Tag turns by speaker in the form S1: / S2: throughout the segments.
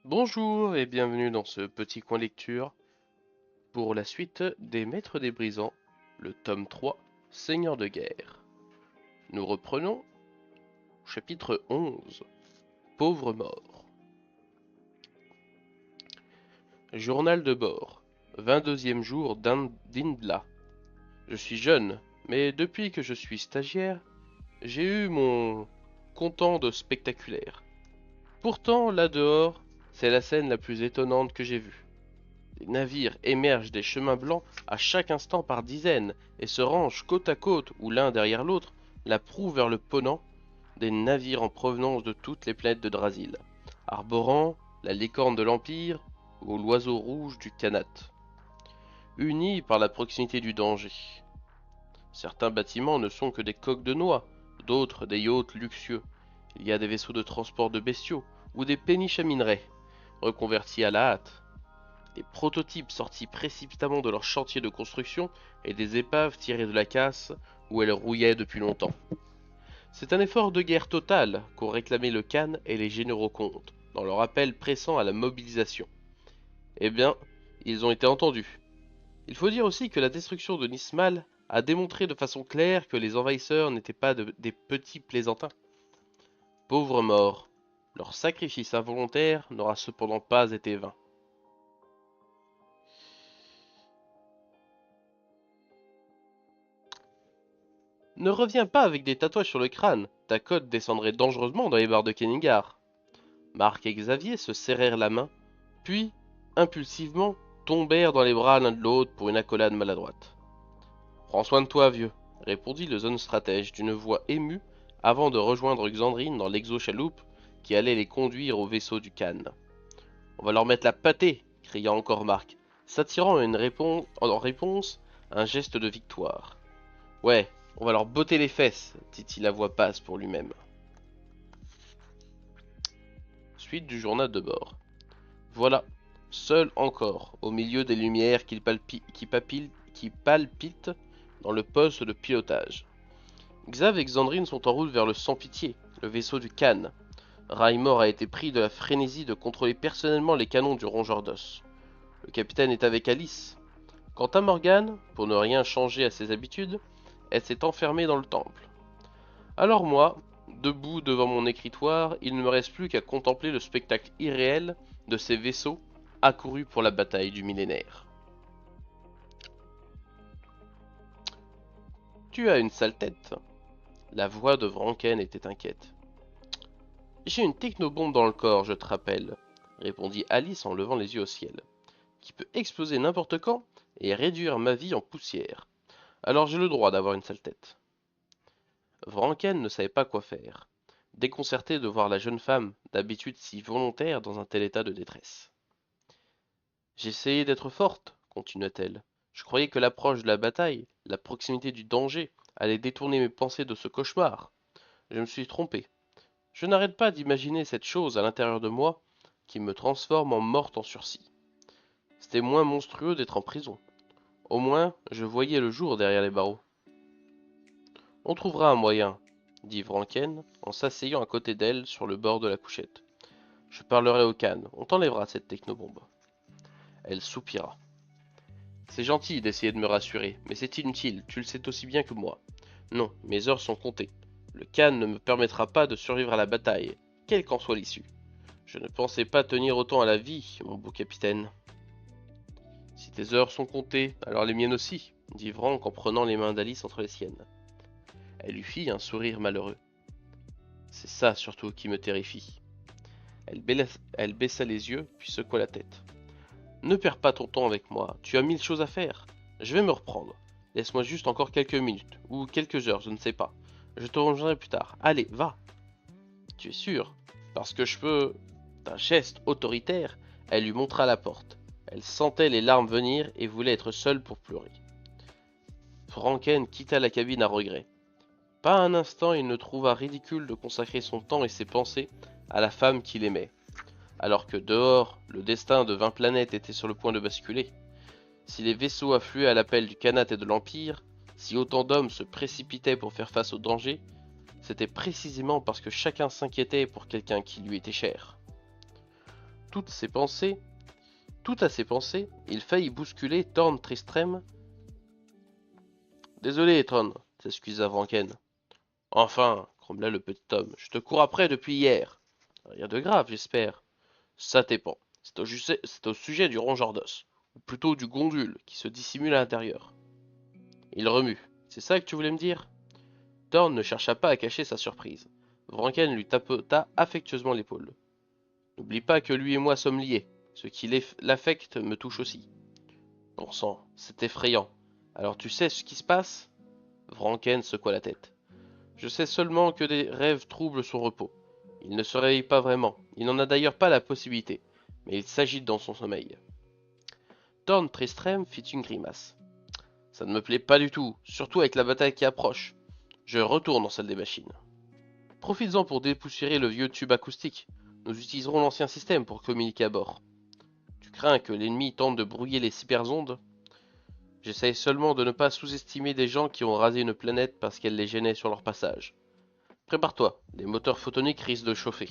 S1: Bonjour et bienvenue dans ce petit coin lecture pour la suite des Maîtres des Brisants, le tome 3, Seigneur de guerre. Nous reprenons chapitre 11, Pauvre mort. Journal de bord, 22e jour d'Indla. Je suis jeune, mais depuis que je suis stagiaire, j'ai eu mon comptant de spectaculaire. Pourtant, là dehors, c'est la scène la plus étonnante que j'ai vue. Les navires émergent des chemins blancs à chaque instant par dizaines et se rangent côte à côte ou l'un derrière l'autre, la proue vers le Ponant, des navires en provenance de toutes les planètes de Drasil, arborant la licorne de l'Empire ou l'oiseau rouge du Khanat, unis par la proximité du danger. Certains bâtiments ne sont que des coques de noix, d'autres des yachts luxueux. Il y a des vaisseaux de transport de bestiaux ou des péniches à minerais, reconvertis à la hâte. Des prototypes sortis précipitamment de leur chantier de construction et des épaves tirées de la casse où elles rouillaient depuis longtemps. C'est un effort de guerre total qu'ont réclamé le Khan et les généraux comtes, dans leur appel pressant à la mobilisation. Eh bien, ils ont été entendus. Il faut dire aussi que la destruction de Nismal a démontré de façon claire que les envahisseurs n'étaient pas des petits plaisantins. Pauvres morts, leur sacrifice involontaire n'aura cependant pas été vain. Ne reviens pas avec des tatouages sur le crâne, ta cote descendrait dangereusement dans les bars de Kenningar. Marc et Xavier se serrèrent la main, puis, impulsivement, tombèrent dans les bras l'un de l'autre pour une accolade maladroite. Prends soin de toi, vieux, répondit le zone stratège d'une voix émue avant de rejoindre Xandrine dans l'exochaloupe qui allait les conduire au vaisseau du Khan. On va leur mettre la pâtée, cria encore Marc, s'attirant en réponse un geste de victoire. Ouais, on va leur botter les fesses, dit-il à voix basse pour lui-même. Suite du journal de bord. Voilà, seul encore, au milieu des lumières qui palpitent dans le poste de pilotage. Xav et Xandrine sont en route vers le Sans-Pitié, le vaisseau du Khan. Raimor a été pris de la frénésie de contrôler personnellement les canons du rongeur d'os. Le capitaine est avec Alice. Quant à Morgane, pour ne rien changer à ses habitudes, elle s'est enfermée dans le temple. Alors moi, debout devant mon écritoire, il ne me reste plus qu'à contempler le spectacle irréel de ces vaisseaux accourus pour la bataille du millénaire. Tu as une sale tête. La voix de Vranken était inquiète. J'ai une technobombe dans le corps, je te rappelle, répondit Alice en levant les yeux au ciel, qui peut exploser n'importe quand et réduire ma vie en poussière. Alors j'ai le droit d'avoir une sale tête. Vranken ne savait pas quoi faire, déconcerté de voir la jeune femme, d'habitude si volontaire, dans un tel état de détresse. J'essayais d'être forte, continua-t-elle. Je croyais que l'approche de la bataille, la proximité du danger, allait détourner mes pensées de ce cauchemar. Je me suis trompé. Je n'arrête pas d'imaginer cette chose à l'intérieur de moi qui me transforme en morte en sursis. C'était moins monstrueux d'être en prison. Au moins, je voyais le jour derrière les barreaux. On trouvera un moyen, dit Vranken en s'asseyant à côté d'elle sur le bord de la couchette. Je parlerai au Khan, on t'enlèvera cette technobombe. Elle soupira. C'est gentil d'essayer de me rassurer, mais c'est inutile, tu le sais aussi bien que moi. Non, mes heures sont comptées. Le Khan ne me permettra pas de survivre à la bataille, quelle qu'en soit l'issue. Je ne pensais pas tenir autant à la vie, mon beau capitaine. Si tes heures sont comptées, alors les miennes aussi, dit Vranck en prenant les mains d'Alice entre les siennes. Elle lui fit un sourire malheureux. C'est ça surtout qui me terrifie. Elle baissa les yeux, puis secoua la tête. Ne perds pas ton temps avec moi, tu as mille choses à faire. Je vais me reprendre. Laisse-moi juste encore quelques minutes, ou quelques heures, je ne sais pas. Je te rejoindrai plus tard. Allez, va. Tu es sûr? Parce que je peux... D'un geste autoritaire, elle lui montra la porte. Elle sentait les larmes venir et voulait être seule pour pleurer. Franken quitta la cabine à regret. Pas un instant il ne trouva ridicule de consacrer son temps et ses pensées à la femme qu'il aimait, alors que dehors, le destin de 20 planètes était sur le point de basculer. Si les vaisseaux affluaient à l'appel du Khanat et de l'Empire, si autant d'hommes se précipitaient pour faire face au danger, c'était précisément parce que chacun s'inquiétait pour quelqu'un qui lui était cher. tout à ses pensées, il faillit bousculer Thorn Tristram. Désolé, Thorn, s'excusa Vranken. Enfin, grommela le petit homme, je te cours après depuis hier. Rien de grave, j'espère. Ça dépend. C'est au sujet du rongeur d'os, ou plutôt du gondule, qui se dissimule à l'intérieur. Il remue. C'est ça que tu voulais me dire? Thorn ne chercha pas à cacher sa surprise. Vranken lui tapota affectueusement l'épaule. N'oublie pas que lui et moi sommes liés. Ce qui l'affecte me touche aussi. Bon sang, c'est effrayant. Alors tu sais ce qui se passe? Vranken secoua la tête. Je sais seulement que des rêves troublent son repos. Il ne se réveille pas vraiment. Il n'en a d'ailleurs pas la possibilité. Mais il s'agite dans son sommeil. Thorn Tristram fit une grimace. Ça ne me plaît pas du tout, surtout avec la bataille qui approche. Je retourne en salle des machines. Profites-en pour dépoussiérer le vieux tube acoustique. Nous utiliserons l'ancien système pour communiquer à bord. Tu crains que l'ennemi tente de brouiller les cyberzondes? J'essaye seulement de ne pas sous-estimer des gens qui ont rasé une planète parce qu'elle les gênait sur leur passage. Prépare-toi, les moteurs photoniques risquent de chauffer.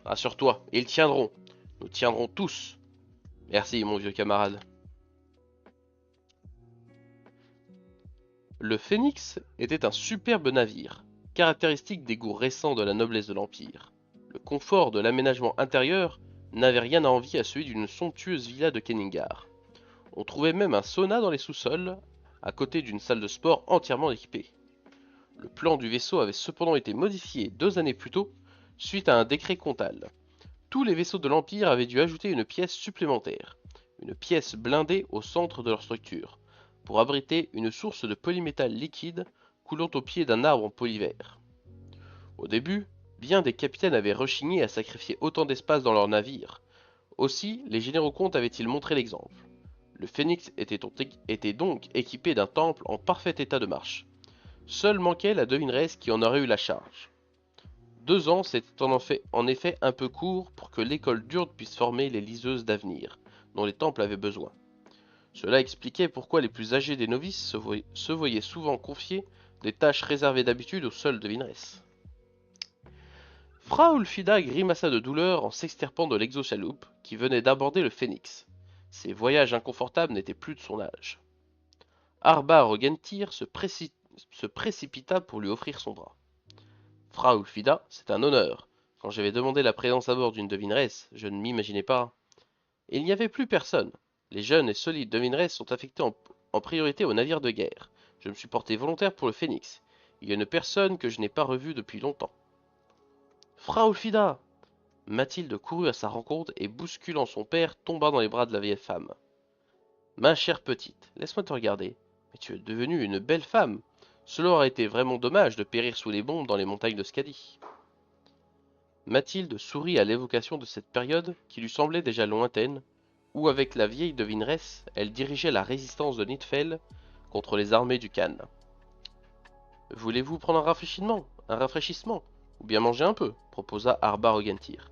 S1: Rassure-toi, ils tiendront. Nous tiendrons tous. Merci, mon vieux camarade. Le Phénix était un superbe navire, caractéristique des goûts récents de la noblesse de l'Empire. Le confort de l'aménagement intérieur n'avait rien à envier à celui d'une somptueuse villa de Kenningar. On trouvait même un sauna dans les sous-sols, à côté d'une salle de sport entièrement équipée. Le plan du vaisseau avait cependant été modifié 2 années plus tôt, suite à un décret comtal. Tous les vaisseaux de l'Empire avaient dû ajouter une pièce supplémentaire, une pièce blindée au centre de leur structure, pour abriter une source de polymétal liquide coulant au pied d'un arbre en polyvert. Au début, bien des capitaines avaient rechigné à sacrifier autant d'espace dans leur navire. Aussi, les généraux comtes avaient-ils montré l'exemple. Le Phénix était donc équipé d'un temple en parfait état de marche. Seule manquait la devineresse qui en aurait eu la charge. 2 ans, c'était en effet un peu court pour que l'école d'Urde puisse former les liseuses d'avenir, dont les temples avaient besoin. Cela expliquait pourquoi les plus âgés des novices se voyaient souvent confier des tâches réservées d'habitude aux seules devineresses. Frau Ulfida grimaça de douleur en s'extirpant de l'exochaloupe qui venait d'aborder le Phénix. Ces voyages inconfortables n'étaient plus de son âge. Arbar Ogentir se précipita pour lui offrir son bras. Frau Ulfida, c'est un honneur. Quand j'avais demandé la présence à bord d'une devineresse, je ne m'imaginais pas. Il n'y avait plus personne. Les jeunes et solides devineresses sont affectées en priorité aux navires de guerre. Je me suis porté volontaire pour le Phénix. Il y a une personne que je n'ai pas revue depuis longtemps. Frau Ulfida! Mathilde courut à sa rencontre et bousculant son père, tomba dans les bras de la vieille femme. Ma chère petite, laisse-moi te regarder. Mais tu es devenue une belle femme. Cela aurait été vraiment dommage de périr sous les bombes dans les montagnes de Skadi. Mathilde sourit à l'évocation de cette période qui lui semblait déjà lointaine, où avec la vieille devineresse, elle dirigeait la résistance de Nidfell contre les armées du Khan. Voulez-vous prendre un rafraîchissement, ou bien manger un peu, proposa Arbar Ogentir.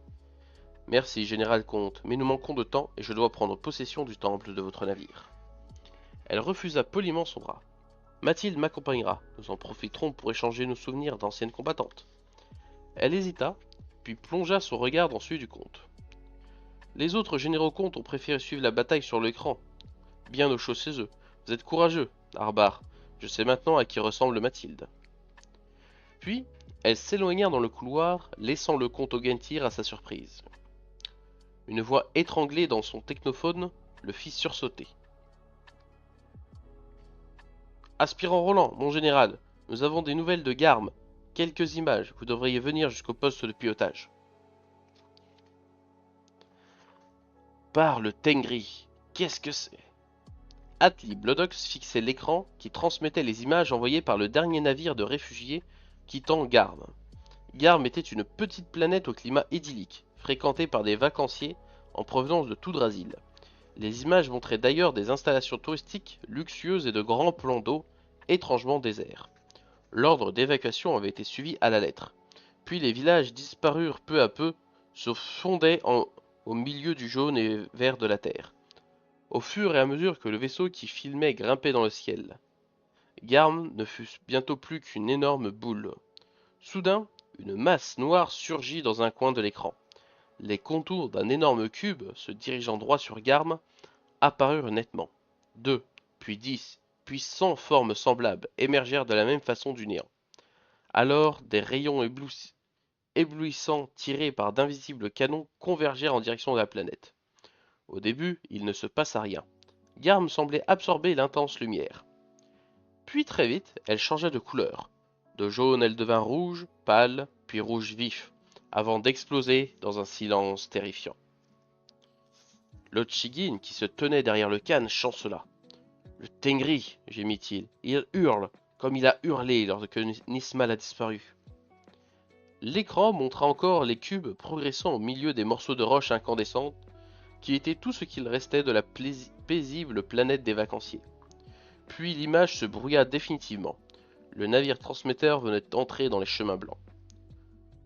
S1: Merci, général comte, mais nous manquons de temps et je dois prendre possession du temple de votre navire. Elle refusa poliment son bras. Mathilde m'accompagnera, nous en profiterons pour échanger nos souvenirs d'anciennes combattantes. Elle hésita, puis plongea son regard dans celui du comte. Les autres généraux comtes ont préféré suivre la bataille sur l'écran, bien au chaud chez eux. Vous êtes courageux, Arbar. Je sais maintenant à qui ressemble Mathilde. Puis, elles s'éloignèrent dans le couloir, laissant le comte Ogentir à sa surprise. Une voix étranglée dans son technophone le fit sursauter. Aspirant Roland, mon général, nous avons des nouvelles de Garm. Quelques images, vous devriez venir jusqu'au poste de pilotage. Parle Tengri, qu'est-ce que c'est? Atli Blodox fixait l'écran qui transmettait les images envoyées par le dernier navire de réfugiés quittant Garm. Garm était une petite planète au climat idyllique, fréquentée par des vacanciers en provenance de Toudrazil. Les images montraient d'ailleurs des installations touristiques luxueuses et de grands plans d'eau étrangement déserts. L'ordre d'évacuation avait été suivi à la lettre. Puis les villages disparurent peu à peu, se fondaient au milieu du jaune et vert de la terre, au fur et à mesure que le vaisseau qui filmait grimpait dans le ciel. Garm ne fut bientôt plus qu'une énorme boule. Soudain, une masse noire surgit dans un coin de l'écran. Les contours d'un énorme cube se dirigeant droit sur Garm apparurent nettement. 2, puis 10, puis 100 formes semblables émergèrent de la même façon du néant. Alors, des rayons éblouissants tirés par d'invisibles canons convergèrent en direction de la planète. Au début, il ne se passa rien. Garm semblait absorber l'intense lumière. Puis très vite, elle changea de couleur. De jaune, elle devint rouge, pâle, puis rouge vif, avant d'exploser dans un silence terrifiant. L'Otchigin, qui se tenait derrière le Khan, chancela. « Le Tengri !» gémit-il. « Il hurle, comme il a hurlé lorsque Nismal a disparu. » L'écran montra encore les cubes progressant au milieu des morceaux de roche incandescentes, qui étaient tout ce qu'il restait de la paisible planète des vacanciers. Puis l'image se brouilla définitivement. Le navire transmetteur venait d'entrer dans les chemins blancs.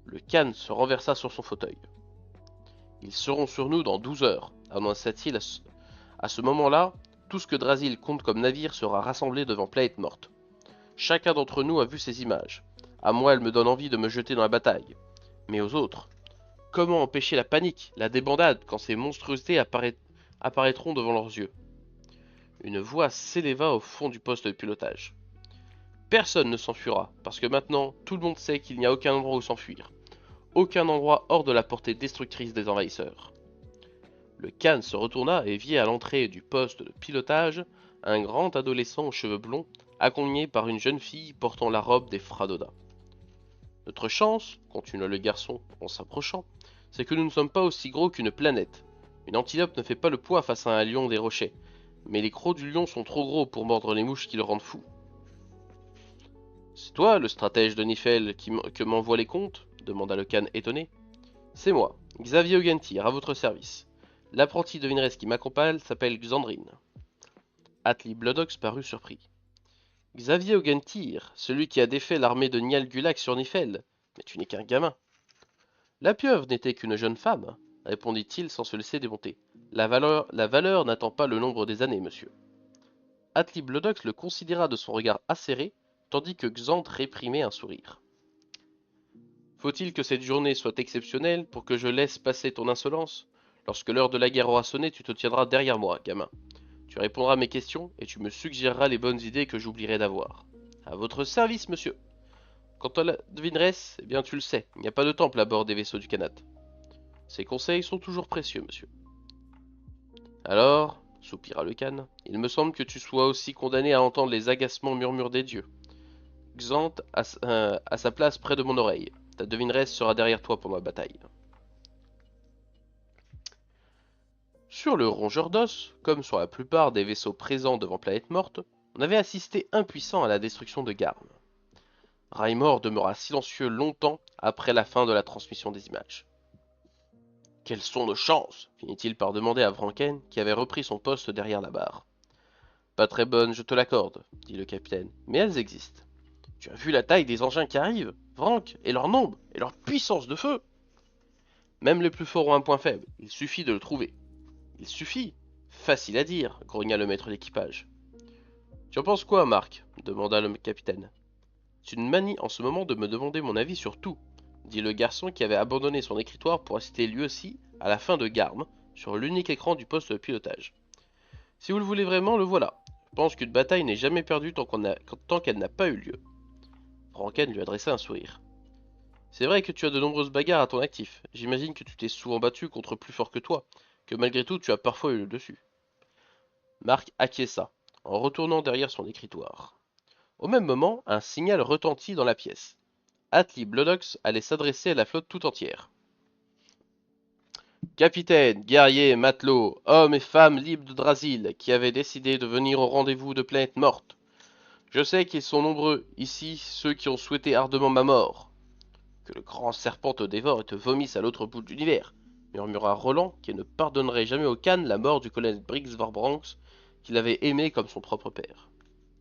S1: Le Khan se renversa sur son fauteuil. « Ils seront sur nous dans 12 heures, annonça-t-il. À ce moment-là, tout ce que Drasil compte comme navire sera rassemblé devant Planète Morte. Chacun d'entre nous a vu ces images. À moi, elles me donnent envie de me jeter dans la bataille. Mais aux autres, comment empêcher la panique, la débandade, quand ces monstruosités apparaîtront devant leurs yeux ?» Une voix s'éleva au fond du poste de pilotage. « Personne ne s'enfuira, parce que maintenant, tout le monde sait qu'il n'y a aucun endroit où s'enfuir. Aucun endroit hors de la portée destructrice des envahisseurs. » Le Khan se retourna et vit à l'entrée du poste de pilotage un grand adolescent aux cheveux blonds, accompagné par une jeune fille portant la robe des Fradoda. « Notre chance, continua le garçon en s'approchant, c'est que nous ne sommes pas aussi gros qu'une planète. Une antilope ne fait pas le poids face à un lion des rochers, mais les crocs du lion sont trop gros pour mordre les mouches qui le rendent fou. »« C'est toi, le stratège de Nifel, que m'envoie les contes ?» demanda le Khan étonné. « C'est moi, Xavier Ogentir, à votre service. L'apprenti devineresse qui m'accompagne s'appelle Xandrine. » Atli Bloodox parut surpris. « Xavier Ogentir, celui qui a défait l'armée de Nial Gulak sur Nifel. Mais tu n'es qu'un gamin. »« La pieuvre n'était qu'une jeune femme, » répondit-il sans se laisser démonter. « La valeur n'attend pas le nombre des années, monsieur. » Atli Bloodox le considéra de son regard acéré, tandis que Xand réprimait un sourire. « Faut-il que cette journée soit exceptionnelle pour que je laisse passer ton insolence ? Lorsque l'heure de la guerre aura sonné, tu te tiendras derrière moi, gamin. Tu répondras à mes questions et tu me suggéreras les bonnes idées que j'oublierai d'avoir. À votre service, monsieur. Quant à la devineresse, eh bien tu le sais, il n'y a pas de temple à bord des vaisseaux du Khanat. Ces conseils sont toujours précieux, monsieur. » Alors, soupira le Khan, il me semble que tu sois aussi condamné à entendre les agacements murmures des dieux. Xant a sa place près de mon oreille. Ta devineresse sera derrière toi pendant la bataille. Sur le rongeur d'os, comme sur la plupart des vaisseaux présents devant Planète Morte, on avait assisté impuissant à la destruction de Garm. Raimor demeura silencieux longtemps après la fin de la transmission des images. « Quelles sont nos chances ?» finit-il par demander à Vranken, qui avait repris son poste derrière la barre. « Pas très bonnes, je te l'accorde, » dit le capitaine, « mais elles existent. Tu as vu la taille des engins qui arrivent, Vrank, et leur nombre, et leur puissance de feu. Même les plus forts ont un point faible, il suffit de le trouver. »« Il suffit ? Facile à dire, » grogna le maître d'équipage. « Tu en penses quoi, Marc ?» demanda le capitaine. « Tu me manies en ce moment de me demander mon avis sur tout, » dit le garçon qui avait abandonné son écritoire pour assister lui aussi à la fin de Garm, sur l'unique écran du poste de pilotage. « Si vous le voulez vraiment, le voilà. Je pense qu'une bataille n'est jamais perdue tant qu'elle n'a pas eu lieu. » Vranken lui adressa un sourire. « C'est vrai que tu as de nombreuses bagarres à ton actif. J'imagine que tu t'es souvent battu contre plus fort que toi, que malgré tout tu as parfois eu le dessus. » Marc acquiesça, en retournant derrière son écritoire. Au même moment, un signal retentit dans la pièce. Atli Bloodox allait s'adresser à la flotte tout entière. « Capitaine, guerriers, matelots, hommes et femmes libres de Drasil, qui avaient décidé de venir au rendez-vous de Planète Morte. Je sais qu'ils sont nombreux, ici, ceux qui ont souhaité ardemment ma mort. Que le grand serpent te dévore et te vomisse à l'autre bout de l'univers, » murmura Roland, qui ne pardonnerait jamais au Khan la mort du colonel Briggs Varbranx, qu'il avait aimé comme son propre père.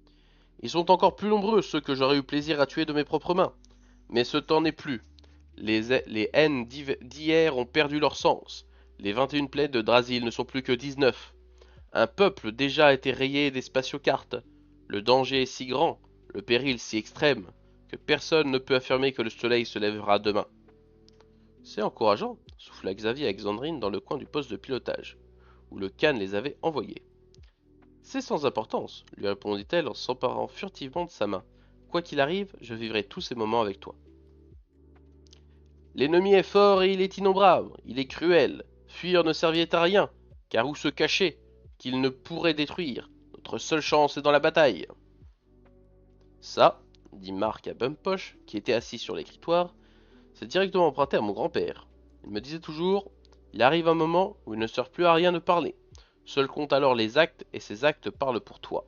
S1: « Ils sont encore plus nombreux, ceux que j'aurais eu plaisir à tuer de mes propres mains. Mais ce temps n'est plus. Les haines d'hier ont perdu leur sens. Les 21 planètes de Drasil ne sont plus que 19. Un peuple déjà a été rayé des spatiocartes. Le danger est si grand, le péril si extrême, que personne ne peut affirmer que le soleil se lèvera demain. C'est encourageant, souffla Xavier avec Xandrine dans le coin du poste de pilotage, où le Khan les avait envoyés. C'est sans importance, lui répondit-elle en s'emparant furtivement de sa main. Quoi qu'il arrive, je vivrai tous ces moments avec toi. L'ennemi est fort et il est innombrable, il est cruel. Fuir ne servirait à rien, car où se cacher qu'il ne pourrait détruire? Notre seule chance est dans la bataille. Ça, dit Marc à Bumpoche, qui était assis sur l'écritoire, c'est directement emprunté à mon grand-père. Il me disait toujours, il arrive un moment où il ne sert plus à rien de parler. Seuls comptent alors les actes, et ces actes parlent pour toi.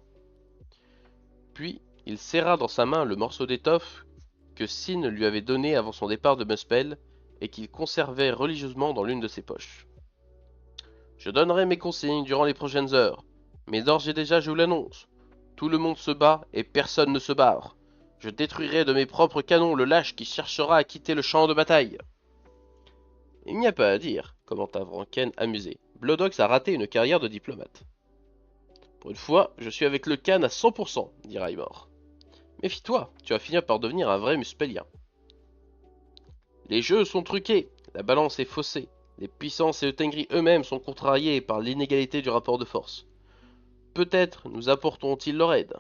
S1: Puis, il serra dans sa main le morceau d'étoffe que Sin lui avait donné avant son départ de Muspel, et qu'il conservait religieusement dans l'une de ses poches. Je donnerai mes consignes durant les prochaines heures, mais d'ores et déjà je vous l'annonce. Tout le monde se bat et personne ne se barre. Je détruirai de mes propres canons le lâche qui cherchera à quitter le champ de bataille. Il n'y a pas à dire, commenta Vranken amusé. Bloodox a raté une carrière de diplomate. Pour une fois, je suis avec le Khan à 100%, dit Raimor. Méfie-toi, tu vas finir par devenir un vrai muspelien. Les jeux sont truqués, la balance est faussée, les puissances et le Tengri eux-mêmes sont contrariés par l'inégalité du rapport de force. Peut-être nous apporteront-ils leur aide.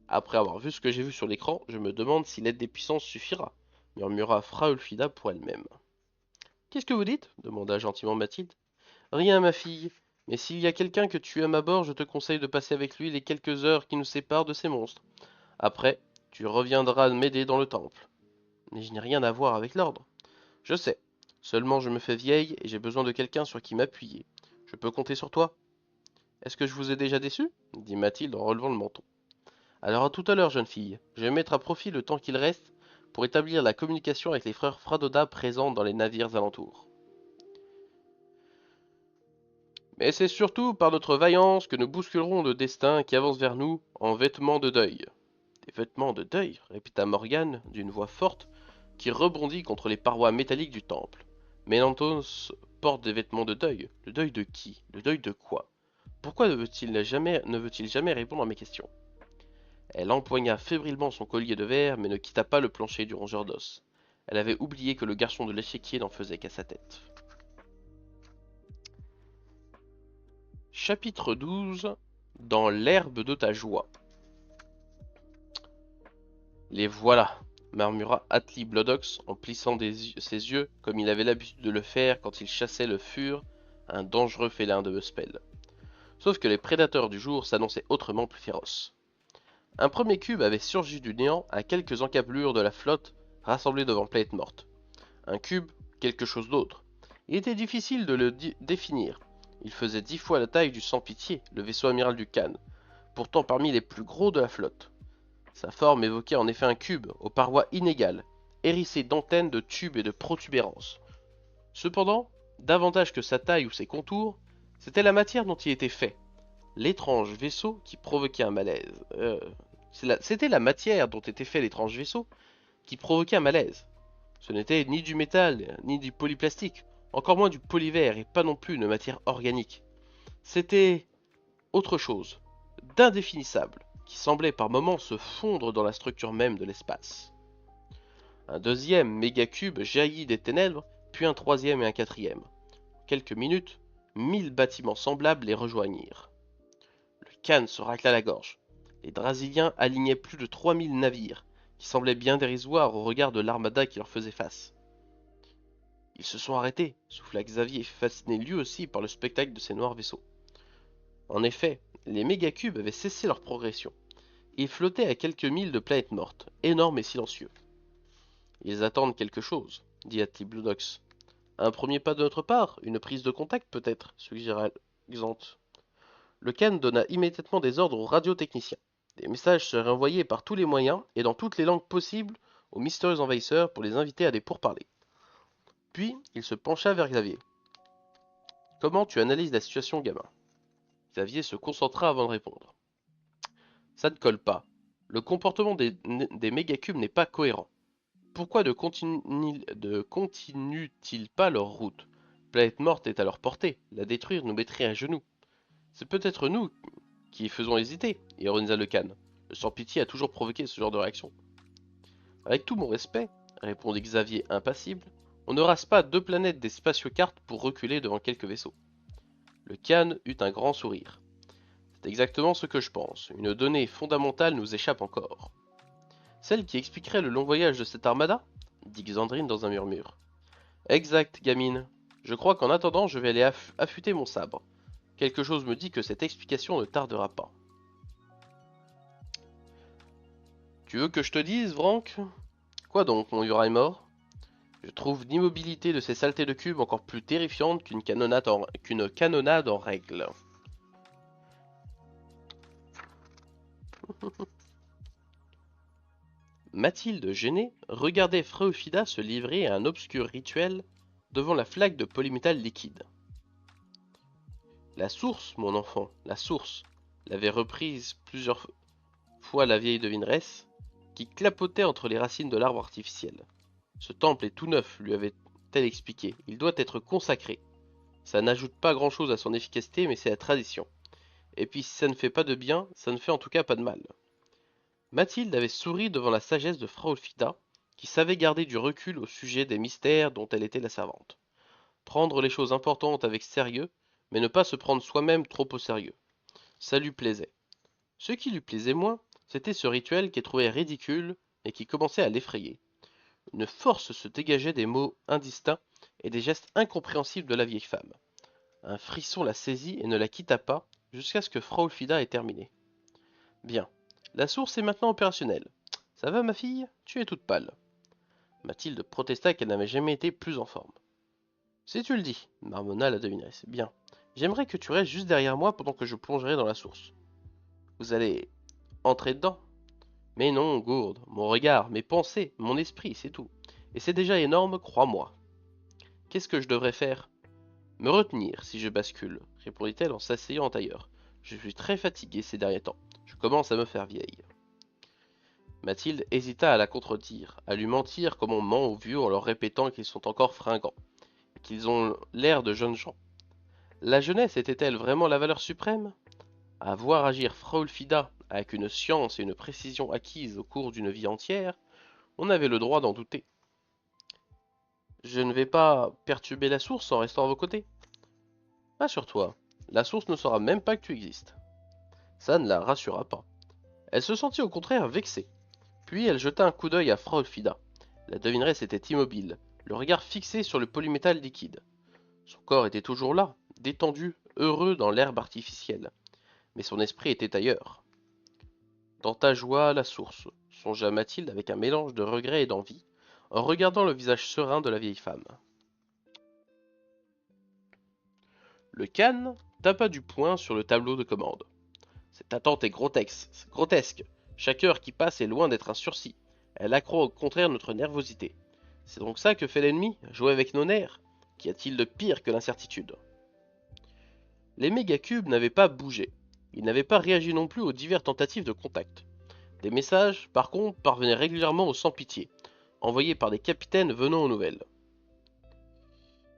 S1: Après avoir vu ce que j'ai vu sur l'écran, je me demande si l'aide des puissances suffira, murmura Fraulfida pour elle-même. Qu'est-ce que vous dites demanda gentiment Mathilde. Rien, ma fille, mais s'il y a quelqu'un que tu aimes à bord, je te conseille de passer avec lui les quelques heures qui nous séparent de ces monstres. Après, tu reviendras m'aider dans le temple. Mais je n'ai rien à voir avec l'ordre. Je sais. Seulement je me fais vieille et j'ai besoin de quelqu'un sur qui m'appuyer. Je peux compter sur toi? Est-ce que je vous ai déjà déçu? Dit Mathilde en relevant le menton. Alors à tout à l'heure, jeune fille. Je vais mettre à profit le temps qu'il reste pour établir la communication avec les frères Fradoda présents dans les navires alentours. Mais c'est surtout par notre vaillance que nous bousculerons le destin qui avance vers nous en vêtements de deuil. Des vêtements de deuil, répéta Morgane d'une voix forte qui rebondit contre les parois métalliques du temple. Mélantos porte des vêtements de deuil. Le deuil de qui? Le deuil de quoi? Pourquoi ne veut-il jamais répondre à mes questions? Elle empoigna fébrilement son collier de verre, mais ne quitta pas le plancher du rongeur d'os. Elle avait oublié que le garçon de l'échiquier n'en faisait qu'à sa tête. Chapitre 12. Dans l'herbe de ta joie. Les voilà, murmura Atli Bloodox en plissant ses yeux comme il avait l'habitude de le faire quand il chassait le fur, un dangereux félin de Muspel. Sauf que les prédateurs du jour s'annonçaient autrement plus féroces. Un premier cube avait surgi du néant à quelques encablures de la flotte rassemblée devant Plate Morte. Un cube, quelque chose d'autre. Il était difficile de le définir. Il faisait 10 fois la taille du Sans-Pitié, le vaisseau amiral du Khan, pourtant parmi les plus gros de la flotte. Sa forme évoquait en effet un cube, aux parois inégales, hérissé d'antennes, de tubes et de protubérances. Cependant, davantage que sa taille ou ses contours, c'était la matière dont il était fait. L'étrange vaisseau qui provoquait un malaise. C'était la matière dont était fait l'étrange vaisseau qui provoquait un malaise. Ce n'était ni du métal, ni du polyplastique, encore moins du polyvert et pas non plus une matière organique. C'était autre chose, d'indéfinissable, qui semblait par moments se fondre dans la structure même de l'espace. Un deuxième mégacube jaillit des ténèbres, puis un troisième et un quatrième. En quelques minutes, 1000 bâtiments semblables les rejoignirent. Le Khan se racla la gorge. Les Drasiliens alignaient plus de 3000 navires, qui semblaient bien dérisoires au regard de l'armada qui leur faisait face. Ils se sont arrêtés, souffla Xavier, fasciné lui aussi par le spectacle de ces noirs vaisseaux. En effet, les mégacubes avaient cessé leur progression. Ils flottaient à quelques milles de Planète Morte, énormes et silencieux. Ils attendent quelque chose, dit Atli Bloodox. Un premier pas de notre part, une prise de contact peut-être, suggéra Xanth. Le Khan donna immédiatement des ordres aux radiotechniciens. Des messages seraient envoyés par tous les moyens et dans toutes les langues possibles aux mystérieux envahisseurs pour les inviter à des pourparlers. Puis, il se pencha vers Xavier. Comment tu analyses la situation, gamin? Xavier se concentra avant de répondre. Ça ne colle pas. Le comportement des mégacubes n'est pas cohérent. Pourquoi ne continuent-ils pas leur route? Planète Morte est à leur portée. La détruire nous mettrait à genoux. C'est peut-être nous qui faisons hésiter, ironisa le Khan. Le sans-pitié a toujours provoqué ce genre de réaction. Avec tout mon respect, répondit Xavier impassible, On ne rase pas deux planètes des spatiocartes pour reculer devant quelques vaisseaux. Le Khan eut un grand sourire. C'est exactement ce que je pense. Une donnée fondamentale nous échappe encore. Celle qui expliquerait le long voyage de cette armada? Dit Xandrine dans un murmure. Exact, gamine. Je crois qu'en attendant, je vais aller affûter mon sabre. Quelque chose me dit que cette explication ne tardera pas. Tu veux que je te dise, Vranck? Quoi donc, mon vieux Raimor? Je trouve l'immobilité de ces saletés de cubes encore plus terrifiante qu'une canonnade en règle. Mathilde, gênée, regardait Fréophida se livrer à un obscur rituel devant la flaque de polymétal liquide. La source, mon enfant, la source, l'avait reprise plusieurs fois la vieille devineresse, qui clapotait entre les racines de l'arbre artificiel. Ce temple est tout neuf, lui avait-elle expliqué. Il doit être consacré. Ça n'ajoute pas grand-chose à son efficacité, mais c'est la tradition. Et puis si ça ne fait pas de bien, ça ne fait en tout cas pas de mal. Mathilde avait souri devant la sagesse de Fréophida, qui savait garder du recul au sujet des mystères dont elle était la servante. Prendre les choses importantes avec sérieux, mais ne pas se prendre soi-même trop au sérieux. Ça lui plaisait. Ce qui lui plaisait moins, c'était ce rituel qu'elle trouvait ridicule et qui commençait à l'effrayer. Une force se dégageait des mots indistincts et des gestes incompréhensibles de la vieille femme. Un frisson la saisit et ne la quitta pas jusqu'à ce que Fréophida ait terminé. Bien, la source est maintenant opérationnelle. Ça va, ma fille? Tu es toute pâle. Mathilde protesta qu'elle n'avait jamais été plus en forme. Si tu le dis, marmonna la devineresse. Bien, j'aimerais que tu restes juste derrière moi pendant que je plongerai dans la source. Vous allez entrer dedans? Mais non, gourde, mon regard, mes pensées, mon esprit, c'est tout. Et c'est déjà énorme, crois-moi. Qu'est-ce que je devrais faire? Me retenir si je bascule, répondit-elle en s'asseyant en tailleur. Je suis très fatiguée ces derniers temps. Je commence à me faire vieille. Mathilde hésita à la contredire, à lui mentir comme on ment aux vieux en leur répétant qu'ils sont encore fringants, et qu'ils ont l'air de jeunes gens. La jeunesse était-elle vraiment la valeur suprême? À voir agir Fréophida avec une science et une précision acquises au cours d'une vie entière, on avait le droit d'en douter. Je ne vais pas perturber la source en restant à vos côtés. Rassure-toi, la source ne saura même pas que tu existes. Ça ne la rassura pas. Elle se sentit au contraire vexée. Puis elle jeta un coup d'œil à Fréophida. La devineresse était immobile, le regard fixé sur le polymétal liquide. Son corps était toujours là, détendu, heureux dans l'herbe artificielle. Mais son esprit était ailleurs. Dans ta joie, la source, songea Mathilde avec un mélange de regret et d'envie, en regardant le visage serein de la vieille femme. Le Khan tapa du poing sur le tableau de commande. Cette attente est grotesque. Chaque heure qui passe est loin d'être un sursis. Elle accroît au contraire notre nervosité. C'est donc ça que fait l'ennemi, jouer avec nos nerfs? Qu'y a-t-il de pire que l'incertitude? Les mégacubes n'avaient pas bougé. Ils n'avaient pas réagi non plus aux diverses tentatives de contact. Des messages, par contre, parvenaient régulièrement aux sans-pitié, envoyés par des capitaines venant aux nouvelles.